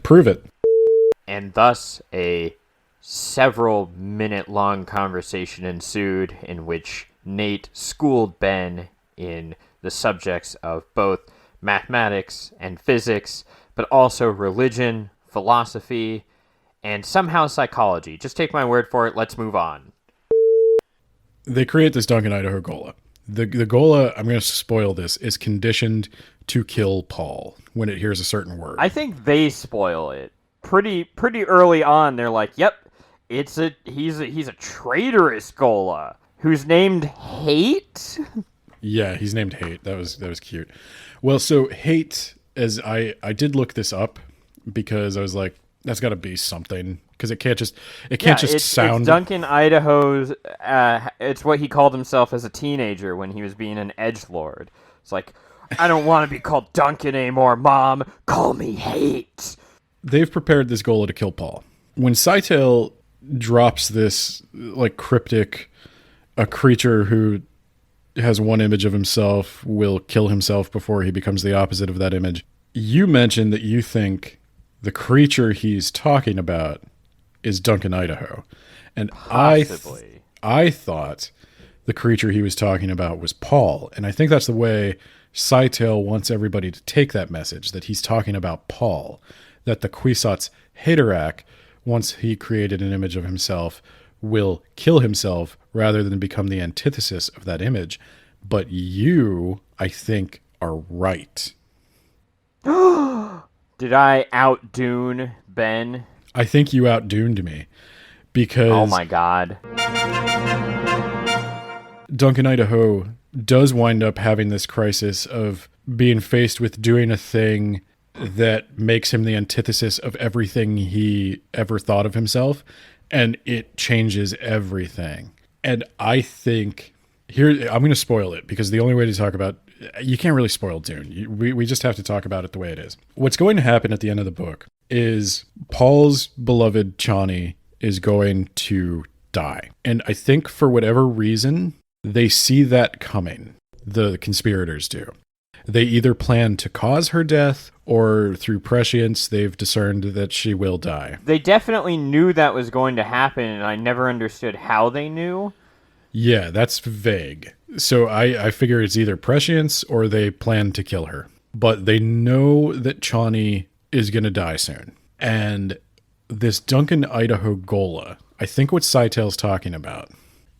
S1: Prove it.
S2: And thus, a several-minute-long conversation ensued in which Nate schooled Ben in the subjects of both mathematics and physics, but also religion, philosophy, and somehow psychology. Just take my word for it. Let's move on.
S1: They create this Duncan Idaho Gola. The Gola, I'm going to spoil this, is conditioned to kill Paul when it hears a certain word.
S2: I think they spoil it pretty early on. They're like, "Yep, he's a traitorous Gola who's named Hate."
S1: Yeah, he's named Hate. That was cute. Well, so Hate, as I did look this up because I was like, that's got to be something. Because it can't just sound.
S2: It's Duncan Idaho's. It's what he called himself as a teenager when he was being an edgelord. It's like, I don't want to be called Duncan anymore, Mom. Call me Hate.
S1: They've prepared this Gola to kill Paul. When Scytale drops this cryptic, a creature who has one image of himself will kill himself before he becomes the opposite of that image. You mentioned that you think the creature he's talking about is Duncan Idaho. And
S2: possibly.
S1: I thought the creature he was talking about was Paul. And I think that's the way Scytale wants everybody to take that message, that he's talking about Paul. That the Kwisatz Haderach, once he created an image of himself, will kill himself rather than become the antithesis of that image. But you, I think, are right.
S2: Did I out Dune Ben?
S1: I think you out-Duned me because...
S2: Oh my god.
S1: Duncan Idaho does wind up having this crisis of being faced with doing a thing that makes him the antithesis of everything he ever thought of himself, and it changes everything. And I think... Here, I'm going to spoil it because the only way to talk about you can't really spoil Dune. We just have to talk about it the way it is. What's going to happen at the end of the book is Paul's beloved Chani is going to die. And I think for whatever reason, they see that coming. The conspirators do. They either plan to cause her death, or through prescience, they've discerned that she will die.
S2: They definitely knew that was going to happen, and I never understood how they knew.
S1: Yeah, that's vague. So I figure it's either prescience or they plan to kill her. But they know that Chani is going to die soon. And this Duncan Idaho Gola, I think what Saitel's talking about,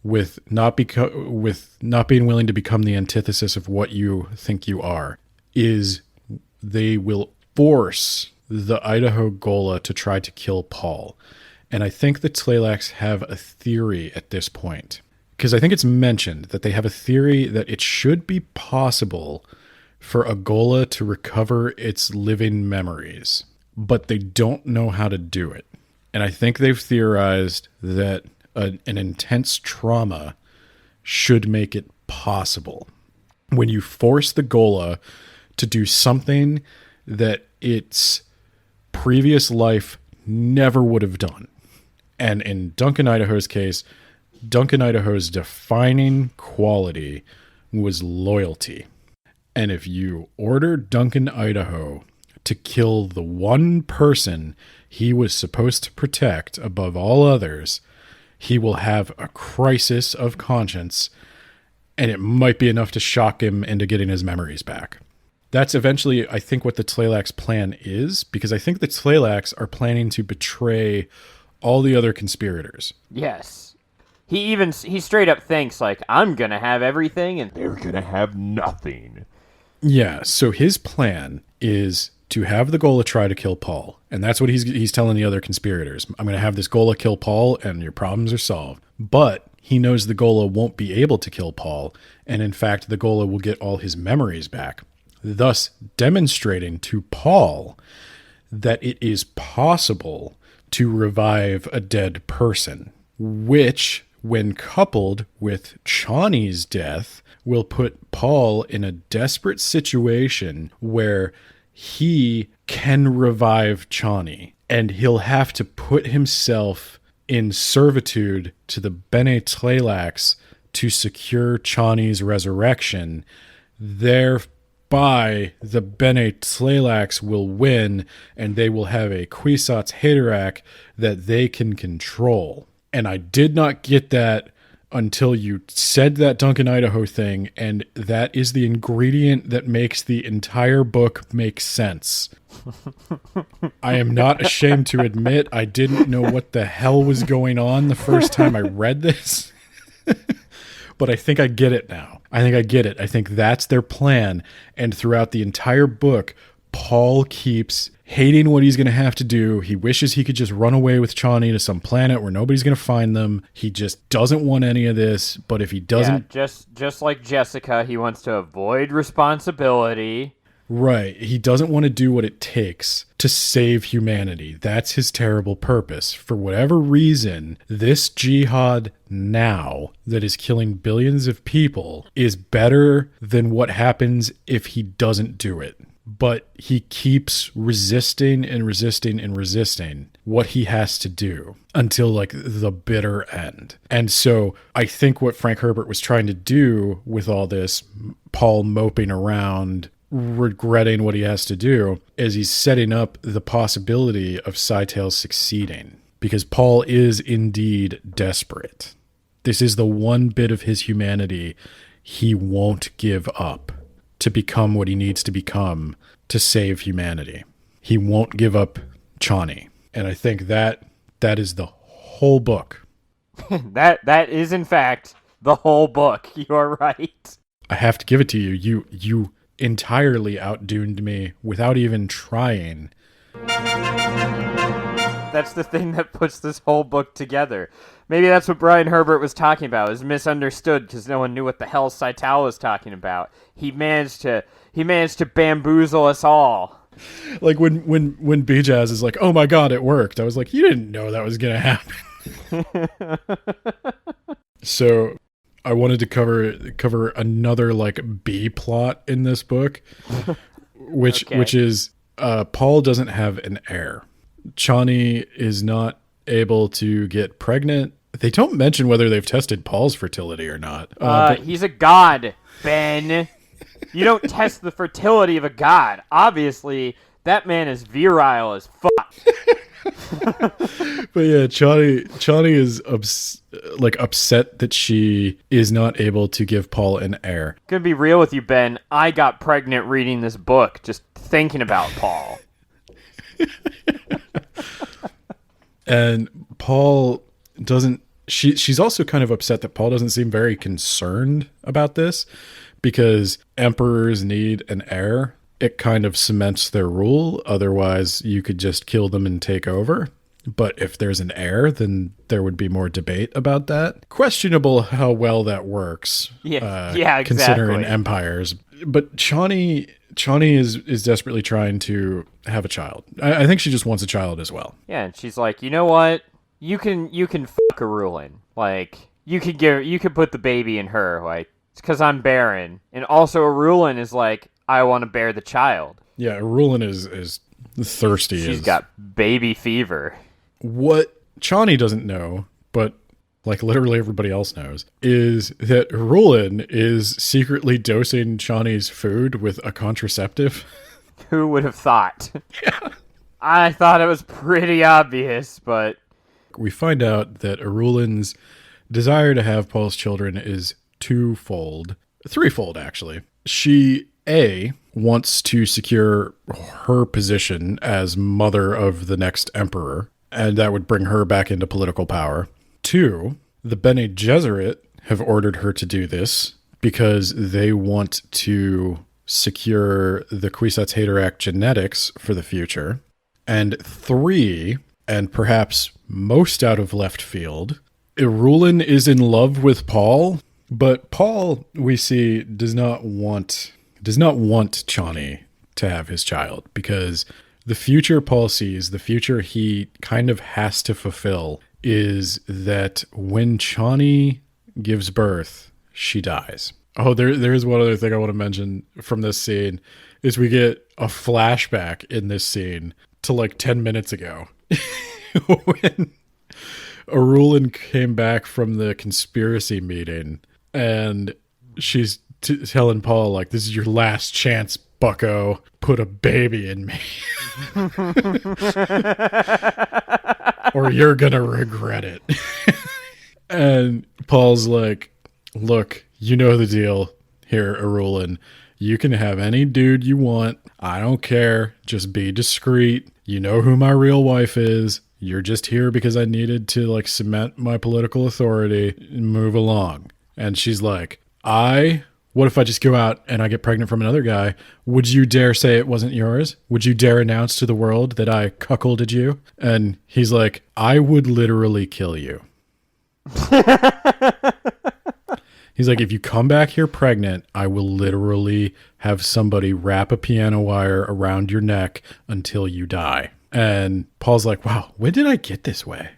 S1: with not being willing to become the antithesis of what you think you are, is they will force the Idaho Gola to try to kill Paul. And I think the Tleilax have a theory at this point. Because I think it's mentioned that they have a theory that it should be possible for a Gola to recover its living memories, but they don't know how to do it. And I think they've theorized that an intense trauma should make it possible. When you force the Gola to do something that its previous life never would have done. And in Duncan Idaho's case, Duncan Idaho's defining quality was loyalty. And if you order Duncan Idaho to kill the one person he was supposed to protect above all others, he will have a crisis of conscience, and it might be enough to shock him into getting his memories back. That's eventually, I think, what the Tleilax plan is, because I think the Tleilax are planning to betray all the other conspirators.
S2: Yes. He straight up thinks, like, I'm gonna have everything, and they're gonna have nothing.
S1: Yeah, so his plan is to have the Gola try to kill Paul. And that's what he's telling the other conspirators. I'm going to have this Gola kill Paul, and your problems are solved. But he knows the Gola won't be able to kill Paul, and in fact, the Gola will get all his memories back, thus demonstrating to Paul that it is possible to revive a dead person, which, when coupled with Chani's death, will put Paul in a desperate situation where he can revive Chani, and he'll have to put himself in servitude to the Bene Tleilax to secure Chani's resurrection. Thereby, the Bene Tleilax will win, and they will have a Kwisatz Haderach that they can control. And I did not get that until you said that Duncan Idaho thing, and that is the ingredient that makes the entire book make sense. I am not ashamed to admit I didn't know what the hell was going on the first time I read this. But I think I get it now. I think I get it. I think that's their plan. And throughout the entire book, Paul keeps hating what he's going to have to do. He wishes he could just run away with Chani to some planet where nobody's going to find them. He just doesn't want any of this. But if he doesn't...
S2: Yeah, just like Jessica, he wants to avoid responsibility.
S1: Right. He doesn't want to do what it takes to save humanity. That's his terrible purpose. For whatever reason, this jihad now that is killing billions of people is better than what happens if he doesn't do it. But he keeps resisting and resisting and resisting what he has to do until like the bitter end. And so I think what Frank Herbert was trying to do with all this, Paul moping around, regretting what he has to do, is he's setting up the possibility of Saitael succeeding, because Paul is indeed desperate. This is the one bit of his humanity he won't give up to become what he needs to become to save humanity. He won't give up Chani. And I think that is the whole book.
S2: That is, in fact, the whole book. You are right.
S1: I have to give it to you. You entirely outduned me without even trying.
S2: That's the thing that puts this whole book together. Maybe that's what Brian Herbert was talking about. It was misunderstood because no one knew what the hell Saitael was talking about. He managed to bamboozle us all.
S1: Like when Bijaz is like, "Oh my god, it worked." I was like, "You didn't know that was going to happen." So I wanted to cover another like B plot in this book, which is Paul doesn't have an heir. Chani is not able to get pregnant. They don't mention whether they've tested Paul's fertility or not. But
S2: He's a god, Ben. You don't test the fertility of a god. Obviously, that man is virile as fuck.
S1: But yeah, Chani is upset that she is not able to give Paul an heir.
S2: Gonna be real with you, Ben. I got pregnant reading this book, just thinking about Paul.
S1: And Paul doesn't. She's also kind of upset that Paul doesn't seem very concerned about this, because emperors need an heir. It kind of cements their rule. Otherwise, you could just kill them and take over. But if there's an heir, then there would be more debate about that. Questionable how well that works.
S2: Yeah, exactly.
S1: Considering empires. But Chani is desperately trying to have a child. I think she just wants a child as well.
S2: Yeah, and she's like, you know what? You can fuck a Rulin. Like, you could put the baby in her. Like, it's because I'm barren. And also a Rulin is like, I want to bear the child.
S1: Yeah, Rulin is thirsty.
S2: She's got baby fever.
S1: What Chani doesn't know, but like literally everybody else knows, is that Rulin is secretly dosing Chani's food with a contraceptive.
S2: Who would have thought?
S1: Yeah.
S2: I thought it was pretty obvious, but...
S1: We find out that Rulin's desire to have Paul's children is threefold, actually. She, A, wants to secure her position as mother of the next emperor, and that would bring her back into political power. 2, the Bene Gesserit have ordered her to do this because they want to secure the Kwisatz Haderach genetics for the future. And 3, and perhaps most out of left field, Rulin is in love with Paul, but Paul, we see, does not want Chani to have his child, because the future Paul sees, the future he kind of has to fulfill, is that when Chani gives birth, she dies. Oh, there is one other thing I want to mention from this scene, is we get a flashback in this scene to like 10 minutes ago when Rulin came back from the conspiracy meeting, and she's telling Paul, like, this is your last chance, bucko. Put a baby in me. Or you're gonna regret it. And Paul's like, look, you know the deal here, Rulin. You can have any dude you want. I don't care. Just be discreet. You know who my real wife is. You're just here because I needed to like cement my political authority and move along. And she's like, what if I just go out and I get pregnant from another guy? Would you dare say it wasn't yours? Would you dare announce to the world that I cuckolded you? And he's like, I would literally kill you. He's like, if you come back here pregnant, I will literally have somebody wrap a piano wire around your neck until you die. And Paul's like, wow, when did I get this way?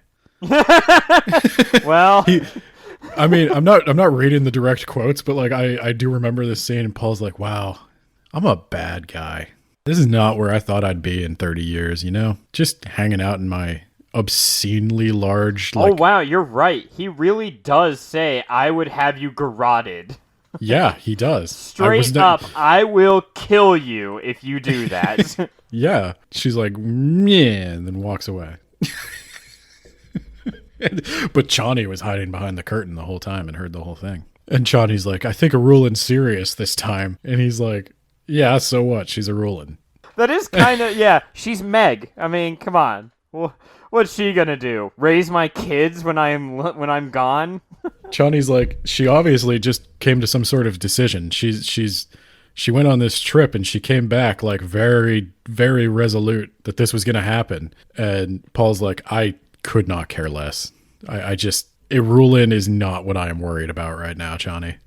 S2: Well,
S1: I mean, I'm not reading the direct quotes, but like I do remember this scene, and Paul's like, wow, I'm a bad guy. This is not where I thought I'd be in 30 years, you know? Just hanging out in my obscenely large, like...
S2: Oh, wow, you're right. He really does say, I would have you garroted.
S1: Yeah, he does.
S2: Straight up, I will kill you if you do that.
S1: Yeah. She's like, yeah, and then walks away. But Chani was hiding behind the curtain the whole time and heard the whole thing. And Chani's like, I think a Rulin's serious this time. And he's like, yeah, so what? She's a Rulin.
S2: That is kind of, yeah, she's Meg. I mean, come on. What's she gonna do? Raise my kids when I'm gone?
S1: Chani's like, she obviously just came to some sort of decision. She went on this trip and she came back like very, very resolute that this was gonna happen. And Paul's like, I could not care less. Rulin is not what I am worried about right now, Chani.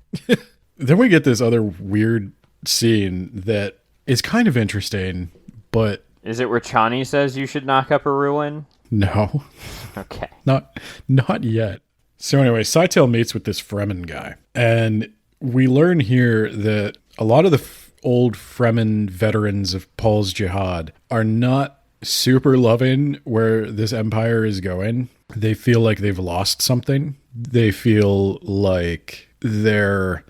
S1: Then we get this other weird scene that is kind of interesting, but...
S2: Is it where Chani says you should knock up a Rulin?
S1: No.
S2: Okay.
S1: Not yet. So anyway, Scytale meets with this Fremen guy, and we learn here that a lot of the old Fremen veterans of Paul's jihad are not super loving where this empire is going. They feel like they've lost something. They feel like their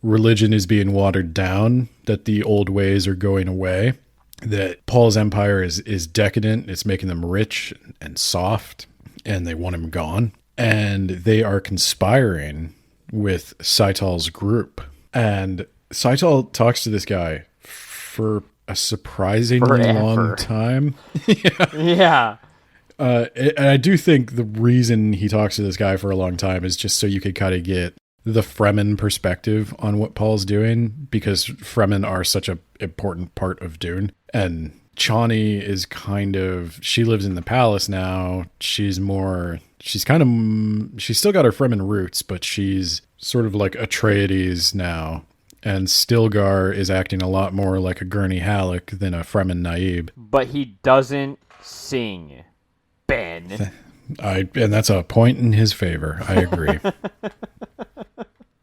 S1: religion is being watered down, that the old ways are going away, that Paul's empire is decadent, it's making them rich and soft, and they want him gone. And they are conspiring with Scytale's group. And Scytale talks to this guy for a surprisingly long time.
S2: Yeah.
S1: And I do think the reason he talks to this guy for a long time is just so you could kind of get the Fremen perspective on what Paul's doing, because Fremen are such an important part of Dune. And Chani is she lives in the palace now. She's still got her Fremen roots, but she's sort of like Atreides now. And Stilgar is acting a lot more like a Gurney Halleck than a Fremen Naib.
S2: But he doesn't sing, Ben.
S1: And that's a point in his favor. I agree.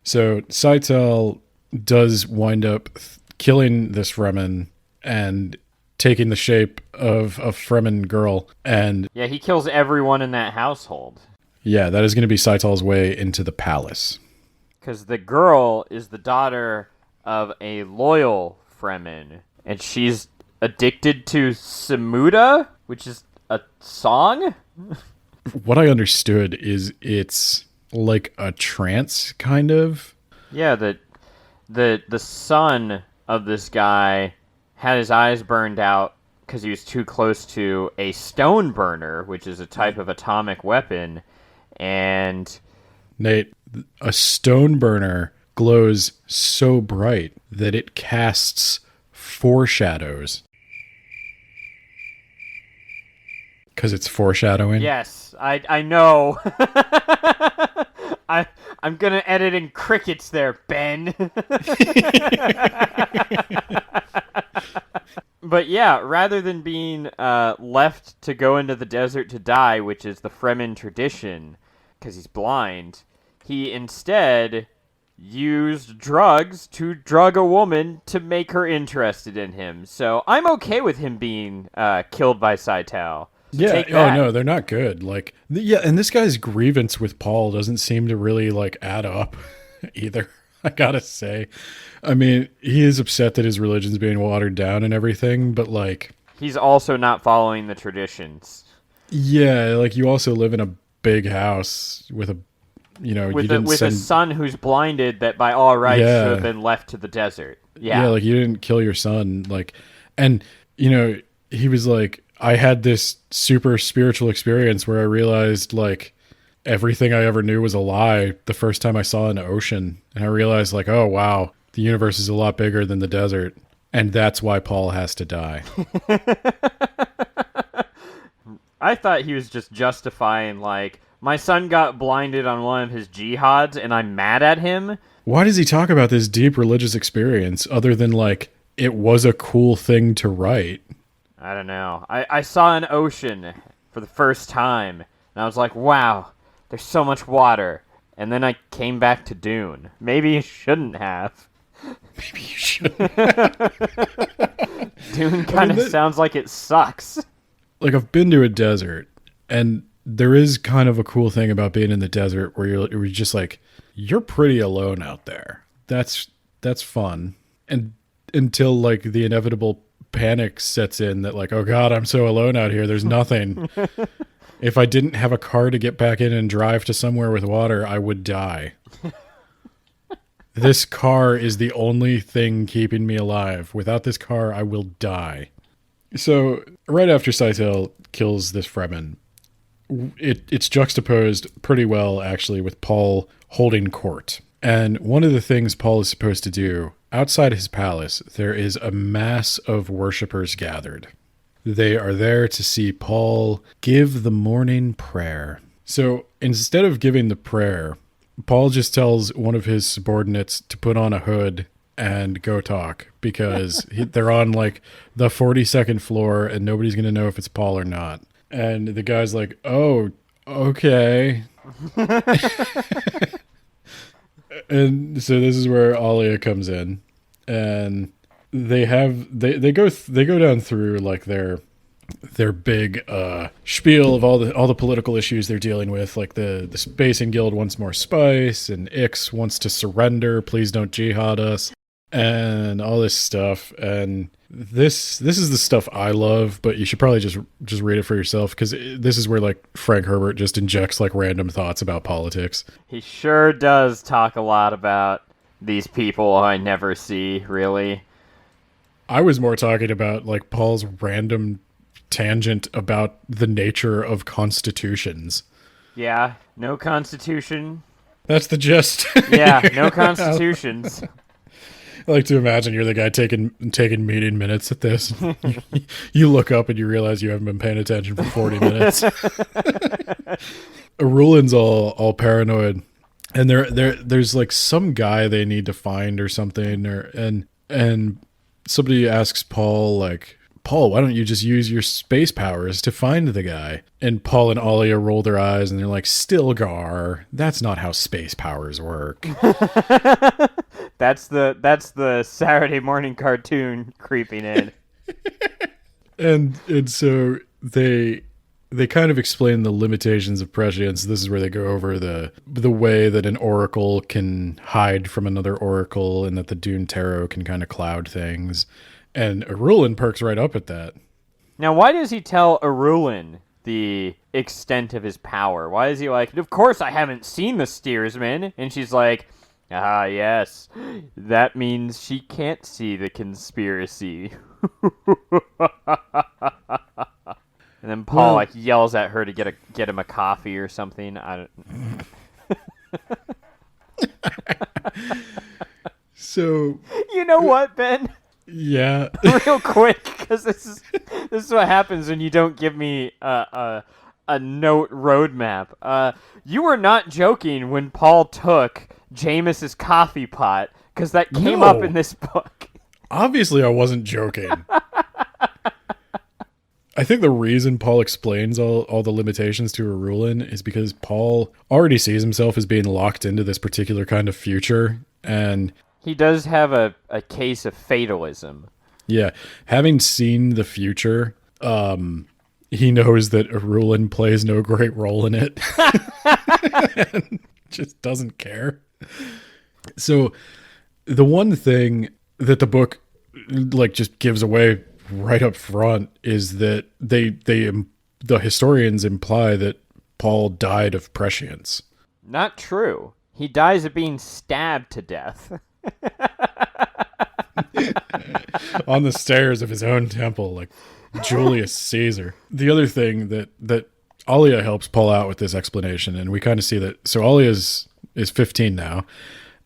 S1: So Scytale does wind up killing this Fremen and taking the shape of a Fremen girl. And
S2: yeah, he kills everyone in that household.
S1: Yeah, that is going to be Scytale's way into the palace.
S2: Because the girl is the daughter of a loyal Fremen, and she's addicted to Samuda, which is a song?
S1: What I understood is it's like a trance, kind of.
S2: Yeah, the son of this guy had his eyes burned out because he was too close to a stone burner, which is a type of atomic weapon, and...
S1: Nate, a stone burner glows so bright that it casts foreshadows. Because it's foreshadowing?
S2: Yes, I know. I'm gonna edit in crickets there, Ben. But yeah, rather than being left to go into the desert to die, which is the Fremen tradition, because he's blind, he instead used drugs to drug a woman to make her interested in him. So I'm okay with him being killed by Scytale.
S1: Yeah, oh no, they're not good. And this guy's grievance with Paul doesn't seem to really add up either, I gotta say. I mean, he is upset that his religion's being watered down and everything, but
S2: he's also not following the traditions.
S1: Yeah, you also live in a big house with a
S2: a son who's blinded that by all rights should have been left to the desert. Yeah,
S1: you didn't kill your son, and he was like, I had this super spiritual experience where I realized everything I ever knew was a lie the first time I saw an ocean, and I realized oh wow, the universe is a lot bigger than the desert, and that's why Paul has to die.
S2: I thought he was just justifying my son got blinded on one of his jihads and I'm mad at him.
S1: Why does he talk about this deep religious experience other than it was a cool thing to write?
S2: I don't know. I saw an ocean for the first time and I was like, wow, there's so much water. And then I came back to Dune. Maybe you shouldn't have.
S1: Maybe you shouldn't have.
S2: Dune kind of sounds like it sucks.
S1: I've been to a desert, and there is kind of a cool thing about being in the desert where you're just you're pretty alone out there. That's fun. And until the inevitable panic sets in that oh God, I'm so alone out here. There's nothing. If I didn't have a car to get back in and drive to somewhere with water, I would die. This car is the only thing keeping me alive. Without this car, I will die. So right after Scytale kills this Fremen, it's juxtaposed pretty well, actually, with Paul holding court. And one of the things Paul is supposed to do, outside his palace, there is a mass of worshippers gathered. They are there to see Paul give the morning prayer. So instead of giving the prayer, Paul just tells one of his subordinates to put on a hood and go talk, because they're on the 42nd floor and nobody's going to know if it's Paul or not. And the guy's like, oh, okay. And so this is where Alia comes in, and they go down through like their big spiel of all the political issues they're dealing with. Like the Spacing Guild wants more spice, and Ix wants to surrender. Please don't jihad us, and all this stuff. And this is the stuff I love, but you should probably just read it for yourself, because this is where like Frank Herbert just injects like random thoughts about politics.
S2: He sure does talk a lot about these people I never see, really.
S1: I was more talking about like Paul's random tangent about the nature of constitutions.
S2: Yeah, no constitution.
S1: That's the gist.
S2: Yeah, no constitutions.
S1: I like to imagine you're the guy taking meeting minutes at this. You look up and you realize you haven't been paying attention for 40 minutes. Arulin's all paranoid, and there's like some guy they need to find or something, and somebody asks Paul, like, Paul, why don't you just use your space powers to find the guy? And Paul and Alia roll their eyes and they're like, Stilgar, that's not how space powers work.
S2: That's the Saturday morning cartoon creeping in.
S1: and so they kind of explain the limitations of prescience. This is where they go over the way that an oracle can hide from another oracle, and that the Dune tarot can kind of cloud things. And Arulin perks right up at that.
S2: Now, why does he tell Arulin the extent of his power? Why is he like, of course I haven't seen the steersman? And she's like, ah, yes, that means she can't see the conspiracy. And then Paul like yells at her to get him a coffee or something. I don't.
S1: So
S2: you know what, Ben?
S1: Yeah.
S2: Real quick, because this is what happens when you don't give me a note roadmap. You were not joking when Paul took Jameis's coffee pot, because that came up in this book.
S1: Obviously, I wasn't joking. I think the reason Paul explains all the limitations to Arulin is because Paul already sees himself as being locked into this particular kind of future, and
S2: he does have a case of fatalism.
S1: Yeah, having seen the future, he knows that Arulin plays no great role in it. And just doesn't care. So the one thing that the book like just gives away right up front is that the historians imply that Paul died of prescience.
S2: Not true. He dies of being stabbed to death.
S1: On the stairs of his own temple, like Julius Caesar. The other thing that Alia helps Paul out with this explanation, and we kind of see that. So Alia is 15 now,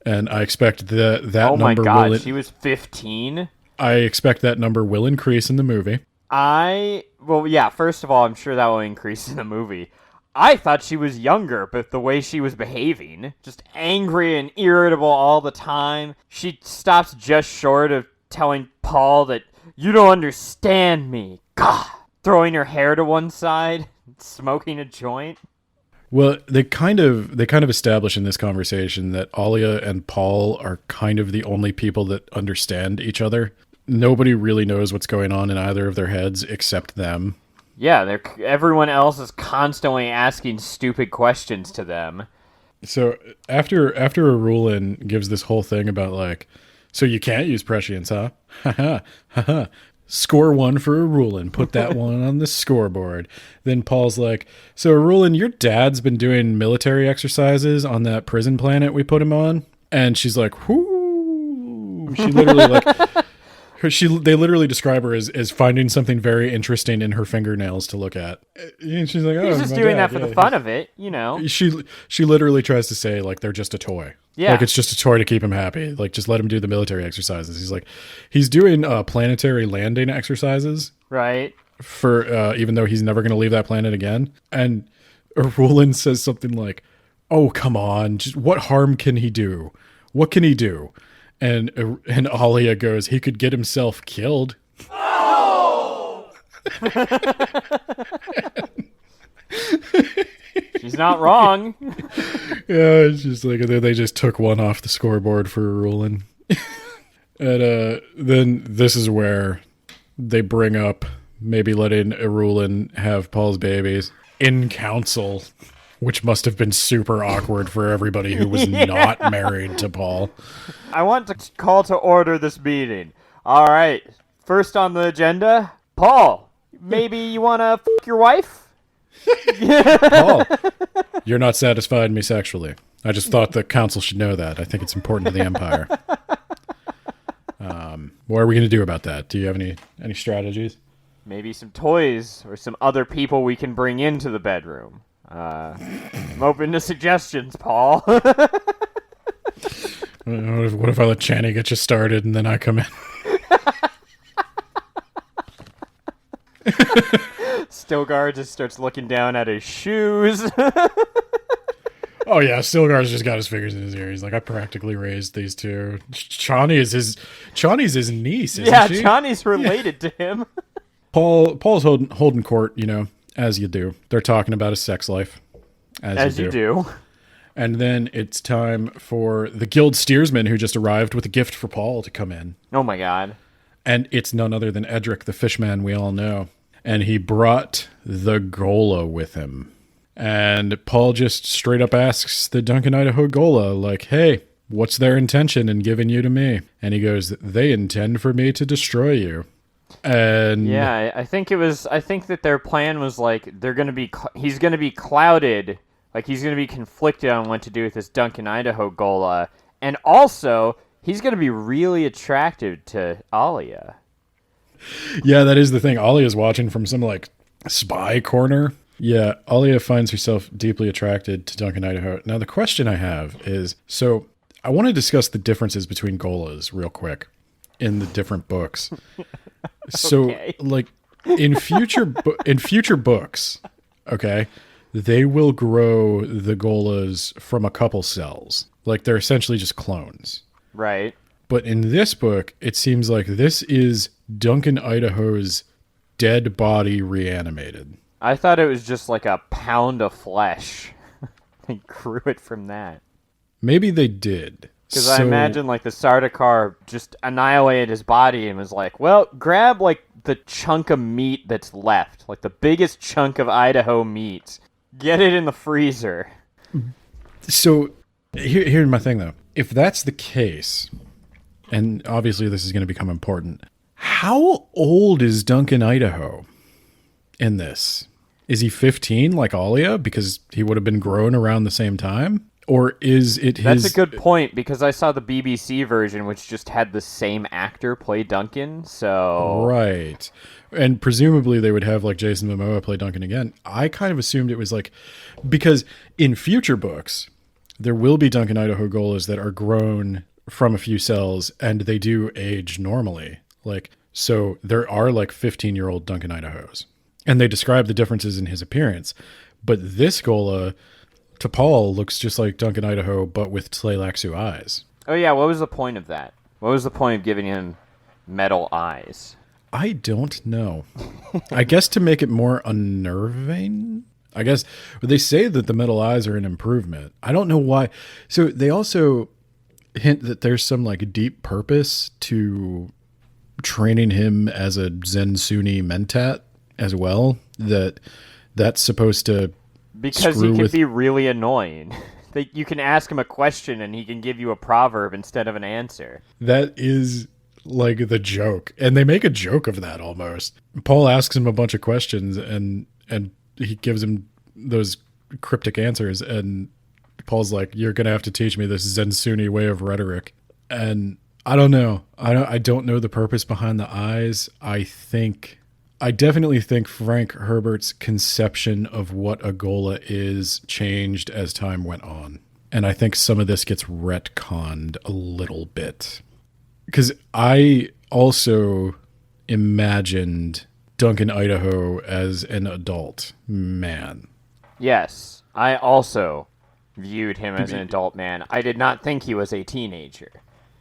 S1: and I expect that
S2: oh
S1: number.
S2: Oh my God, she was 15.
S1: I expect that number will increase in the movie.
S2: Well, yeah. First of all, I'm sure that will increase in the movie. I thought she was younger, but the way she was behaving, just angry and irritable all the time, she stops just short of telling Paul that you don't understand me. God, throwing her hair to one side, smoking a joint.
S1: Well, they kind of establish in this conversation that Alia and Paul are kind of the only people that understand each other. Nobody really knows what's going on in either of their heads except them.
S2: Yeah, everyone else is constantly asking stupid questions to them.
S1: So after Arulin gives this whole thing about like, so you can't use prescience, huh? Ha ha. Score one for Arulin. Put that one on the scoreboard. Then Paul's like, so Arulin, your dad's been doing military exercises on that prison planet we put him on? And she's like, whoo. She literally like... They literally describe her as finding something very interesting in her fingernails to look at. And she's like, "Oh,
S2: he's just doing that for the fun of it, you know."
S1: She literally tries to say like they're just a toy.
S2: Yeah,
S1: like it's just a toy to keep him happy. Like just let him do the military exercises. He's like, he's doing planetary landing exercises,
S2: right?
S1: For even though he's never going to leave that planet again. And Arulin says something like, "Oh, come on! Just what harm can he do? What can he do?" And Alia goes, he could get himself killed. Oh!
S2: She's not wrong.
S1: Yeah, it's just like they just took one off the scoreboard for Rulin. And then this is where they bring up maybe letting Rulin have Paul's babies in council, which must have been super awkward for everybody who was not married to Paul.
S2: I want to call to order this meeting. All right. First on the agenda, Paul, maybe you want to fuck your wife?
S1: Paul, you're not satisfying me sexually. I just thought the council should know that. I think it's important to the Empire. What are we going to do about that? Do you have any strategies?
S2: Maybe some toys or some other people we can bring into the bedroom. I'm open to suggestions, Paul.
S1: What if I let Channy get you started and then I come in?
S2: Stilgar just starts looking down at his shoes.
S1: Oh yeah, Stilgar's just got his fingers in his ear. He's like, I practically raised these two. Chani's his niece, isn't she?
S2: Chani's related to him.
S1: Paul's holding court, as you do. They're talking about his sex life, as you do. And then it's time for the guild steersman who just arrived with a gift for Paul to come in.
S2: Oh my god.
S1: And it's none other than Edric, the fishman we all know. And he brought the Gola with him. And Paul just straight up asks the Duncan, Idaho Gola, like, hey, what's their intention in giving you to me? And he goes, they intend for me to destroy you. And
S2: yeah, I think that their plan was like, he's going to be clouded, like he's going to be conflicted on what to do with this Duncan, Idaho Gola. And also, he's going to be really attractive to Alia.
S1: Yeah, that is the thing. Alia's watching from some, like, spy corner. Yeah, Alia finds herself deeply attracted to Duncan, Idaho. Now, the question I have is, so I want to discuss the differences between Golas real quick in the different books. So, like, in future books, okay, they will grow the Golas from a couple cells. Like, they're essentially just clones.
S2: Right.
S1: But in this book, it seems like this is Duncan, Idaho's dead body reanimated.
S2: I thought it was just like a pound of flesh. They grew it from that.
S1: Maybe they did.
S2: Because I imagine, like, the Sardaukar just annihilated his body and was like, well, grab, like, the chunk of meat that's left. Like, the biggest chunk of Idaho meat. Get it in the freezer.
S1: So, here's my thing, though. If that's the case, and obviously this is going to become important, how old is Duncan, Idaho in this? Is he 15 like Alia because he would have been grown around the same time? Or is it his...
S2: That's a good point, because I saw the BBC version, which just had the same actor play Duncan, so...
S1: Right. And presumably they would have, like, Jason Momoa play Duncan again. I kind of assumed it was, like... Because in future books, there will be Duncan, Idaho Golas that are grown from a few cells, and they do age normally. Like, so there are, like, 15-year-old Duncan, Idahos. And they describe the differences in his appearance. But this Gola, to Paul, looks just like Duncan, Idaho, but with Tleilaxu eyes.
S2: Oh yeah, what was the point of that? What was the point of giving him metal eyes?
S1: I don't know. I guess to make it more unnerving? I guess they say that the metal eyes are an improvement. I don't know why. So they also hint that there's some, like, deep purpose to training him as a Zen Sunni mentat as well, that's supposed to
S2: because he can be really annoying. You can ask him a question and he can give you a proverb instead of an answer.
S1: That is, like, the joke, and they make a joke of that almost. Paul asks him a bunch of questions and he gives him those cryptic answers, and Paul's like, you're gonna have to teach me this Zen Sunni way of rhetoric. And I don't know. I don't know the purpose behind the eyes. I definitely think Frank Herbert's conception of what a Gola is changed as time went on. And I think some of this gets retconned a little bit. Because I also imagined Duncan, Idaho as an adult man.
S2: Yes, I also viewed him as an adult man. I did not think he was a teenager.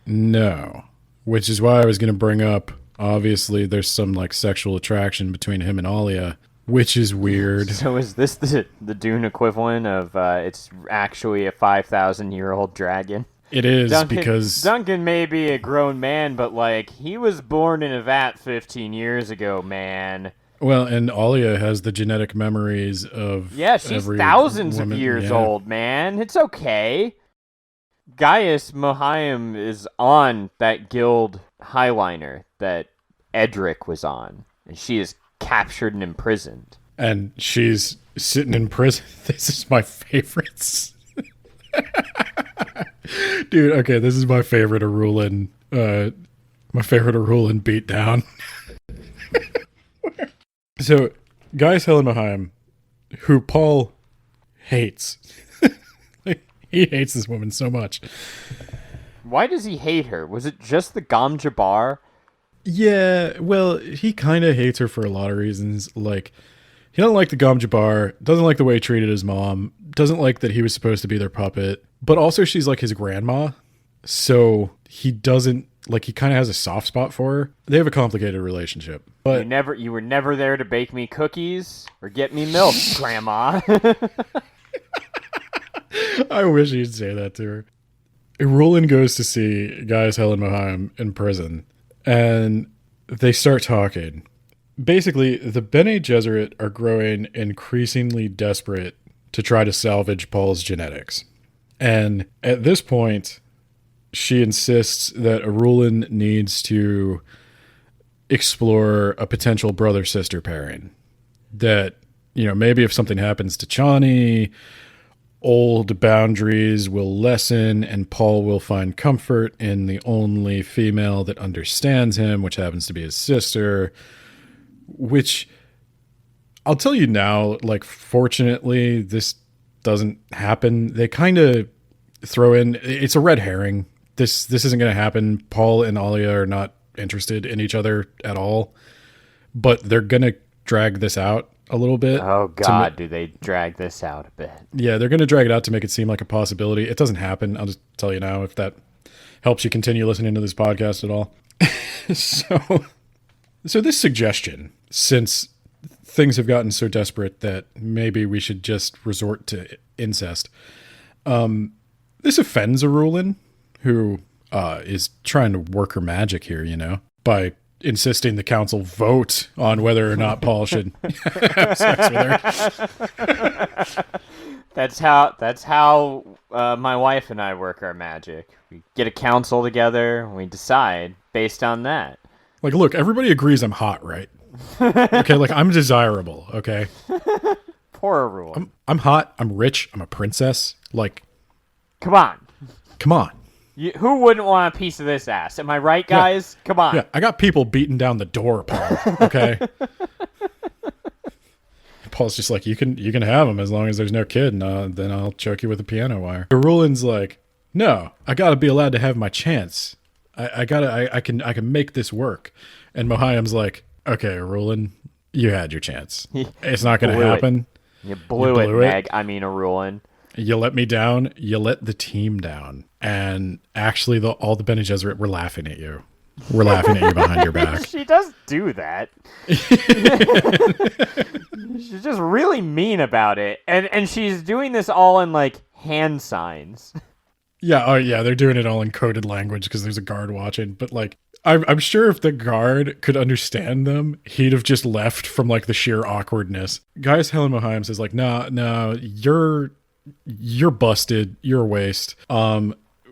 S1: No. Which is why I was going to bring up, obviously, there's some, like, sexual attraction between him and Alia. which is weird.
S2: So is this the Dune equivalent of it's actually a 5,000-year-old dragon?
S1: It is because
S2: Duncan may be a grown man, but like he was born in a vat 15 years ago, man.
S1: well, and Alia has the genetic memories of
S2: She's
S1: every
S2: thousands
S1: woman.
S2: of years
S1: Yeah.
S2: old, man. It's okay. Gaius Mohiam is on that guild highliner that Edric was on, and she is captured and imprisoned.
S1: And she's sitting in prison. This is my favorites. Dude, okay, this is my favorite Arulin beatdown. So, Gaius Helen Mohiam, who Paul hates. He hates this woman so much.
S2: Why does he hate her? Was it just the Gom Jabbar?
S1: Yeah, well, he kind of hates her for a lot of reasons. Like, he doesn't like the Gom Jabbar, doesn't like the way he treated his mom, doesn't like that he was supposed to be their puppet, but also she's like his grandma, so he doesn't, like, he kind of has a soft spot for her. They have a complicated relationship, but...
S2: You were never there to bake me cookies or get me milk, Grandma.
S1: I wish he'd say that to her. Roland goes to see Gaius Helen Mohiam in prison, and they start talking. Basically, the Bene Gesserit are growing increasingly desperate to try to salvage Paul's genetics. And at this point, she insists that Arulin needs to explore a potential brother-sister pairing. That, you know, maybe if something happens to Chani, old boundaries will lessen and Paul will find comfort in the only female that understands him, which happens to be his sister. Which, I'll tell you now, like, fortunately, this doesn't happen. They kind of throw in, it's a red herring. This isn't going to happen. Paul and Alia are not interested in each other at all. But they're going to drag this out a little bit.
S2: Oh, God, do they drag this out a bit.
S1: Yeah, they're going to drag it out to make it seem like a possibility. It doesn't happen. I'll just tell you now if that helps you continue listening to this podcast at all. So this suggestion, since things have gotten so desperate that maybe we should just resort to incest, this offends Arulin, who is trying to work her magic here, you know, by insisting the council vote on whether or not Paul should have sex with her.
S2: That's how my wife and I work our magic. We get a council together, and we decide based on that.
S1: Like, look, everybody agrees I'm hot, right? Okay, like, I'm desirable, okay?
S2: Poor Arulin.
S1: I'm hot, I'm rich, I'm a princess. Like,
S2: Come on.
S1: come on.
S2: Who wouldn't want a piece of this ass? Am I right, guys? Come on.
S1: Yeah, I got people beating down the door, Paul, okay? Paul's just like, you can have him as long as there's no kid, and then I'll choke you with a piano wire. Arulin's like, no, I gotta be allowed to have my chance. I can make this work. And Mohiam's like, okay, Arulin, you had your chance. It's not gonna happen.
S2: You blew it, Meg. I mean, Arulin.
S1: You let me down. You let the team down. And actually, all the Bene Gesserit were laughing at you. We're laughing at you behind your back.
S2: She does do that. She's just really mean about it. And she's doing this all in, like, hand signs.
S1: Yeah, oh yeah, they're doing it all in coded language because there's a guard watching. But, like, I'm sure if the guard could understand them, he'd have just left from, like, the sheer awkwardness. Gaius Helen Mohiam says, like, no, you're busted. You're a waste.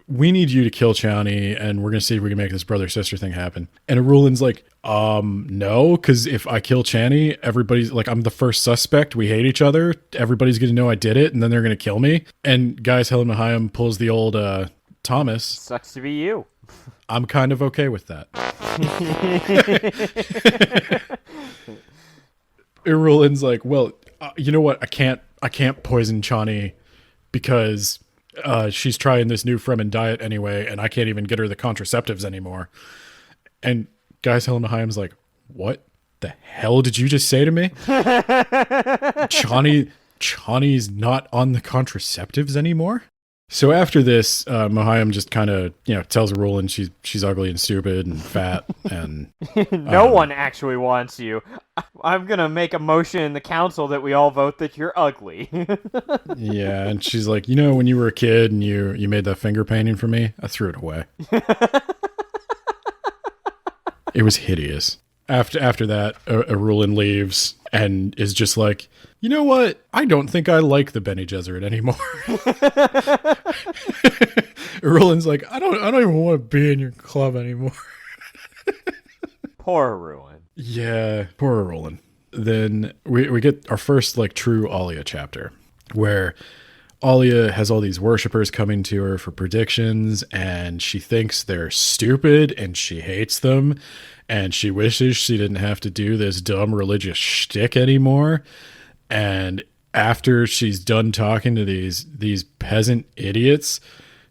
S1: We need you to kill Chani, and we're gonna see if we can make this brother-sister thing happen. And Arulin's like, no, because if I kill Chani, everybody's like, I'm the first suspect. We hate each other. Everybody's gonna know I did it, and then they're gonna kill me. And Gaius Helen Mohiam pulls the old Thomas.
S2: Sucks to be you.
S1: I'm kind of okay with that. Arulin's like, well, you know what? I can't poison Chani because she's trying this new Fremen diet anyway, and I can't even get her the contraceptives anymore. And Gaius Helen Mohiam's like, what the hell did you just say to me? Chani's not on the contraceptives anymore? So after this, Mohayim just kind of, tells Rulin she's ugly and stupid and fat and
S2: No one actually wants you. I'm gonna make a motion in the council that we all vote that you're ugly.
S1: yeah, and she's like, when you were a kid and you made that finger painting for me, I threw it away. It was hideous. After that, Rulin leaves and is just like, you know what? I don't think I like the Bene Gesserit anymore. Rulin's like, I don't even want to be in your club anymore.
S2: Poor Rulin.
S1: Yeah, poor Rulin. Then we get our first true Alia chapter, where Alia has all these worshippers coming to her for predictions, and she thinks they're stupid and she hates them, and she wishes she didn't have to do this dumb religious shtick anymore. And after she's done talking to these peasant idiots,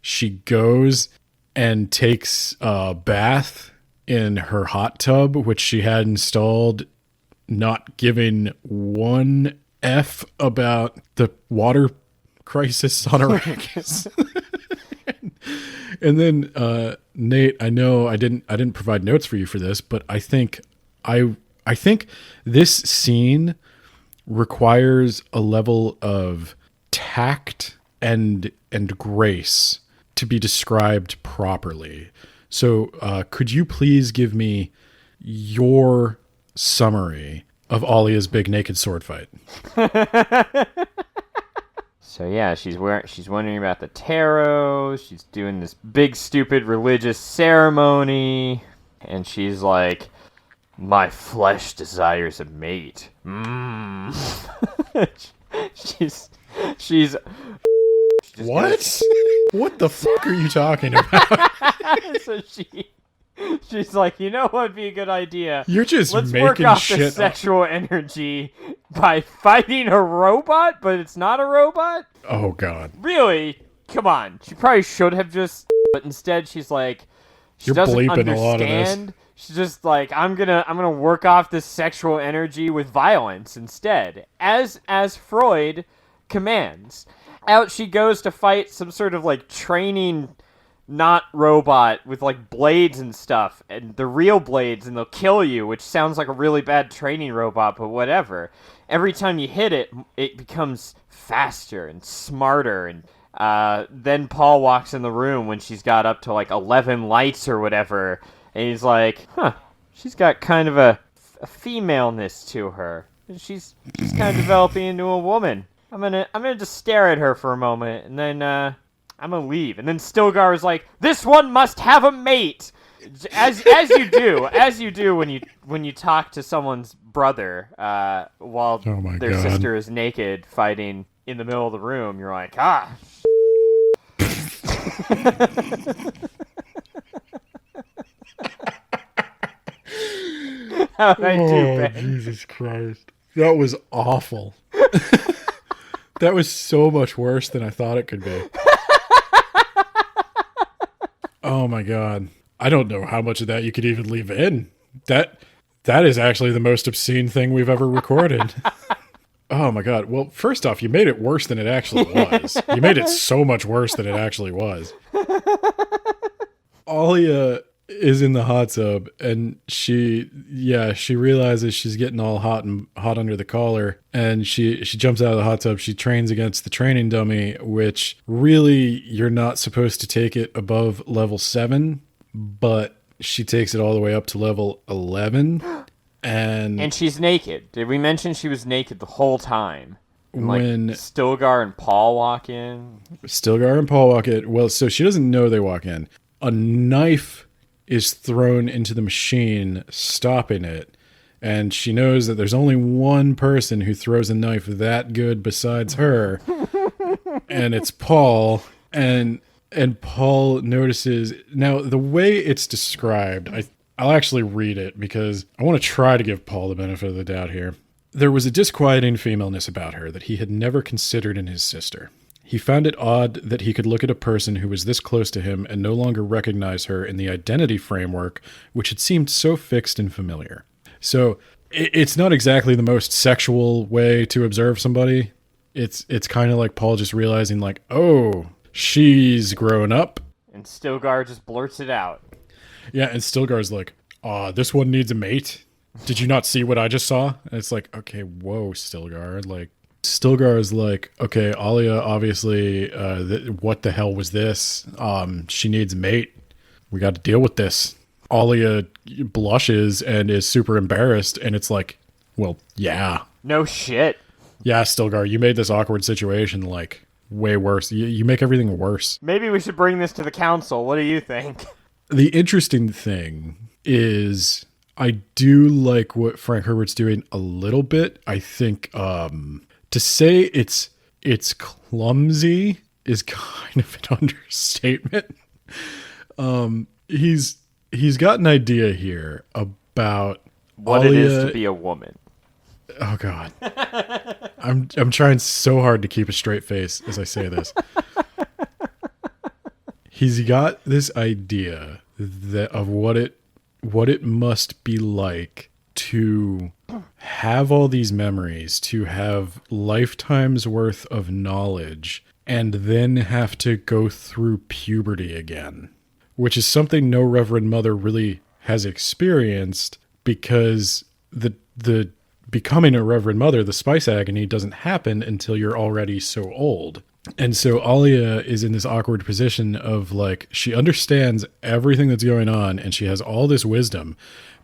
S1: she goes and takes a bath in her hot tub, which she had installed, not giving one F about the water crisis on Arrakis. And then Nate, I know I didn't provide notes for you for this, but I think this scene requires a level of tact and grace to be described properly. So could you please give me your summary of Alia's big naked sword fight?
S2: So yeah, she's wondering about the tarot. She's doing this big stupid religious ceremony, and she's like, "My flesh desires a mate." she's
S1: what? What the fuck are you talking about?
S2: So she's like, you know what would be a good idea?
S1: You're just
S2: Let's
S1: making
S2: work off
S1: shit
S2: the
S1: up.
S2: sexual energy by fighting a robot, but it's not a robot?
S1: Oh god.
S2: Really? Come on. She probably should have just, but instead she's like, she
S1: You're
S2: doesn't
S1: bleeping
S2: understand.
S1: a lot of this.
S2: She's just like, I'm gonna work off this sexual energy with violence instead, as Freud commands. Out she goes to fight some sort of training not robot with blades and stuff, and the real blades, and they'll kill you, which sounds like a really bad training robot, but whatever. Every time you hit it, it becomes faster and smarter, and then Paul walks in the room when she's got up to 11 lights or whatever, and he's like, she's got kind of a femaleness to her. She's kind of developing into a woman. I'm gonna just stare at her for a moment, and then I'm gonna leave. And then Stilgar is like, "This one must have a mate," as you do when you talk to someone's brother while their
S1: God.
S2: sister is naked fighting in the middle of the room. You're like, How'd I do, Ben?
S1: Jesus Christ. That was awful. That was so much worse than I thought it could be. Oh my god. I don't know how much of that you could even leave in. That is actually the most obscene thing we've ever recorded. Oh my god. Well, first off, you made it worse than it actually was. You made it so much worse than it actually was. Alia is in the hot tub, and she realizes she's getting all hot under the collar, and she jumps out of the hot tub. She trains against the training dummy, which really you're not supposed to take it above level 7, but she takes it all the way up to level 11, and
S2: she's naked. Did we mention she was naked the whole time?
S1: When
S2: Stilgar and Paul walk in.
S1: Well, so she doesn't know they walk in. A knife is thrown into the machine, stopping it, and she knows that there's only one person who throws a knife that good besides her, and it's Paul. And Paul notices. Now, the way it's described, I'll actually read it because I want to try to give Paul the benefit of the doubt here. There was a disquieting femaleness about her that he had never considered in his sister. He found it odd that he could look at a person who was this close to him and no longer recognize her in the identity framework, which had seemed so fixed and familiar. So it's not exactly the most sexual way to observe somebody. It's kind of like Paul just realizing, oh, she's grown up.
S2: And Stilgar just blurts it out.
S1: Yeah, and Stilgar's like, this one needs a mate. Did you not see what I just saw? And it's like, okay, whoa, Stilgar. Like, Stilgar is like, okay, Alia, obviously, what the hell was this? She needs a mate. We got to deal with this. Alia blushes and is super embarrassed, and it's like, well, yeah.
S2: No shit.
S1: Yeah, Stilgar, you made this awkward situation, like, way worse. You make everything worse.
S2: Maybe we should bring this to the council. What do you think?
S1: The interesting thing is I do like what Frank Herbert's doing a little bit. I think to say it's clumsy is kind of an understatement. He's got an idea here about
S2: what
S1: Alia,
S2: it is to be a woman.
S1: Oh God, I'm trying so hard to keep a straight face as I say this. He's got this idea of what it must be like to have all these memories, to have lifetimes worth of knowledge, and then have to go through puberty again, which is something no Reverend Mother really has experienced, because the becoming a Reverend Mother, the spice agony, doesn't happen until you're already so old. And so Alia is in this awkward position of like, she understands everything that's going on and she has all this wisdom,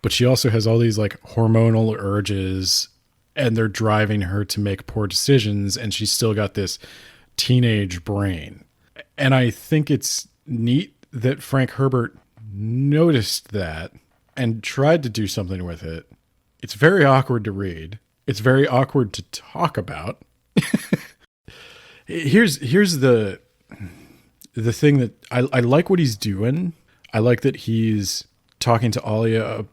S1: but she also has all these like hormonal urges and they're driving her to make poor decisions, and she's still got this teenage brain. And I think it's neat that Frank Herbert noticed that and tried to do something with it. It's very awkward to read. It's very awkward to talk about. Here's the thing that I like what he's doing. I like that he's talking to Alia,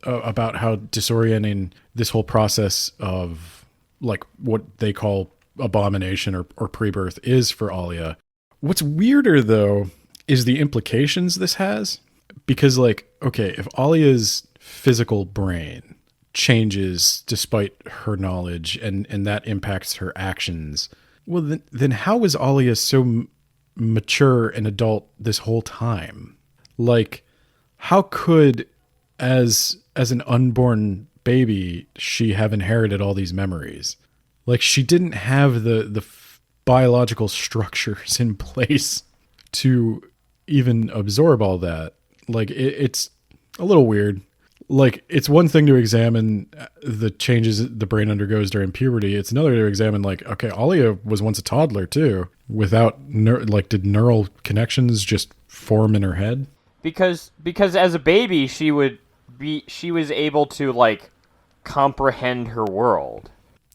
S1: about how disorienting this whole process of like what they call abomination or pre-birth is for Alia. What's weirder though is the implications this has, because like, okay, if Alia's physical brain changes despite her knowledge and that impacts her actions, well, then how was Alia so mature and adult this whole time? Like, how could, as an unborn baby, she have inherited all these memories? Like, she didn't have the biological structures in place to even absorb all that. Like, it's a little weird. Like, it's one thing to examine the changes the brain undergoes during puberty. It's another to examine, like, okay, Alia was once a toddler too, without did neural connections just form in her head?
S2: Because as a baby, she was able to like comprehend her world.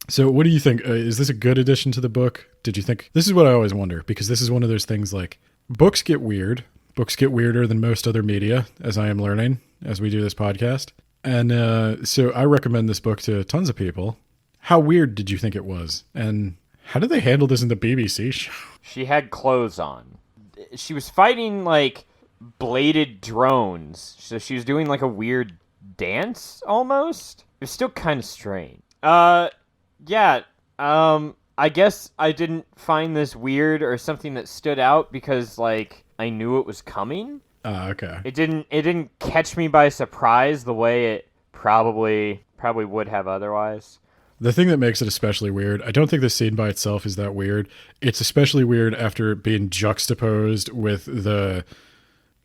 S1: So what do you think? Is this a good addition to the book? Did you think? This is what I always wonder, because this is one of those things, like, books get weird. Books get weirder than most other media, as I am learning as we do this podcast. And so I recommend this book to tons of people. How weird did you think it was? And how did they handle this in the BBC show?
S2: She had clothes on. She was fighting like bladed drones. So she was doing like a weird dance almost. It was still kind of strange. Yeah. I guess I didn't find this weird or something that stood out because like I knew it was coming.
S1: Okay.
S2: It didn't catch me by surprise the way it probably would have otherwise.
S1: The thing that makes it especially weird, I don't think the scene by itself is that weird. It's especially weird after being juxtaposed with the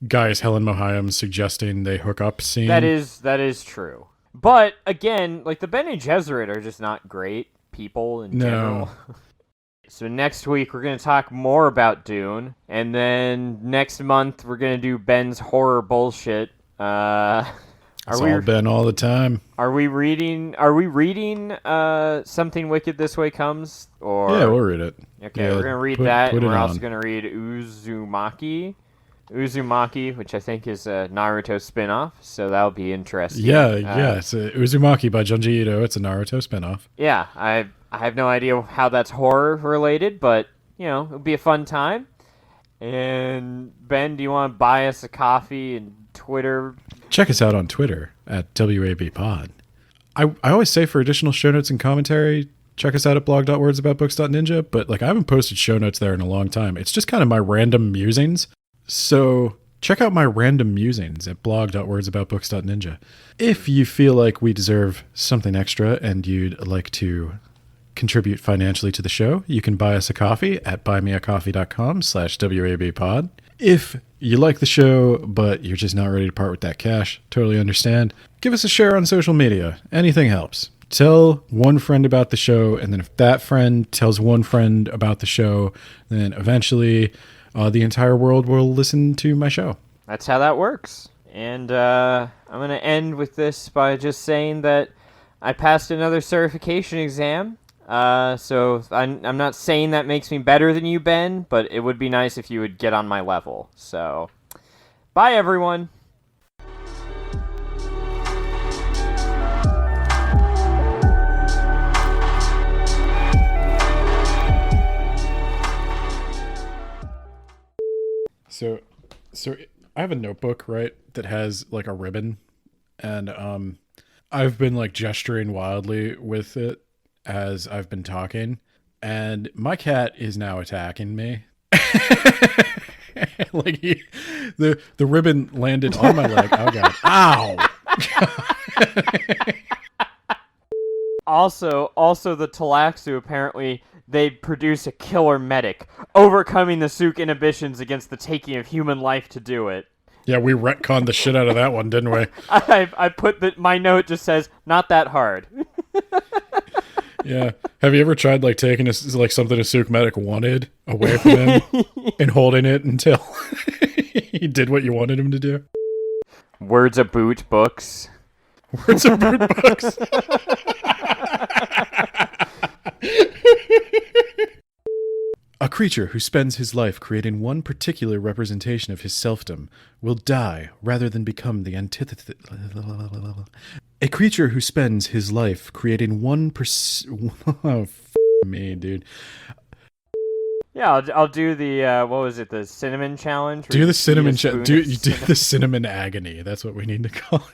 S1: guys Helen Mohayem suggesting they hook up scene.
S2: That is true. But again, like, the Bene Gesserit are just not great people in general. So next week we're going to talk more about Dune, and then next month we're going to do Ben's horror bullshit.
S1: It's all Ben all the time.
S2: Are we reading Something Wicked This Way Comes? Or
S1: yeah, we'll read it.
S2: Okay,
S1: yeah,
S2: we're going to read that, and we're also
S1: on.
S2: going to read Uzumaki, which I think is a Naruto spinoff, so that'll be interesting.
S1: Yeah, it's Uzumaki by Junji Ito. It's a Naruto spinoff.
S2: Yeah, I have no idea how that's horror related, but, you know, it'll be a fun time. And Ben, do you want to buy us a coffee and Twitter?
S1: Check us out on Twitter at WABpod. I always say, for additional show notes and commentary, check us out at blog.wordsaboutbooks.ninja. But like, I haven't posted show notes there in a long time. It's just kind of my random musings. So check out my random musings at blog.wordsaboutbooks.ninja. If you feel like we deserve something extra and you'd like to contribute financially to the show, you can buy us a coffee at buymeacoffee.com/WABpod. If you like the show, but you're just not ready to part with that cash, totally understand. Give us a share on social media. Anything helps. Tell one friend about the show, and then if that friend tells one friend about the show, then eventually the entire world will listen to my show.
S2: That's how that works. And I'm going to end with this by just saying that I passed another certification exam. So I'm not saying that makes me better than you, Ben, but it would be nice if you would get on my level. So, bye, everyone.
S1: So I have a notebook, right, that has like a ribbon, and I've been like gesturing wildly with it as I've been talking, and my cat is now attacking me. Like the ribbon landed on my leg. Oh god! Ow!
S2: Also, the Talaxu, apparently, they produce a killer medic, overcoming the Sook inhibitions against the taking of human life to do it.
S1: Yeah, we retconned the shit out of that one, didn't we?
S2: I put my note just says, not that hard.
S1: Yeah. Have you ever tried like taking like something a Sook medic wanted away from him and holding it until he did what you wanted him to do?
S2: Words of boot books.
S1: Words of boot books. A creature who spends his life creating one particular representation of his selfdom will die rather than become the antithesis. A creature who spends his life creating oh, me, dude.
S2: Yeah, I'll do the what was it? The cinnamon challenge.
S1: Do the cinnamon challenge. Do the cinnamon agony. That's what we need to call it.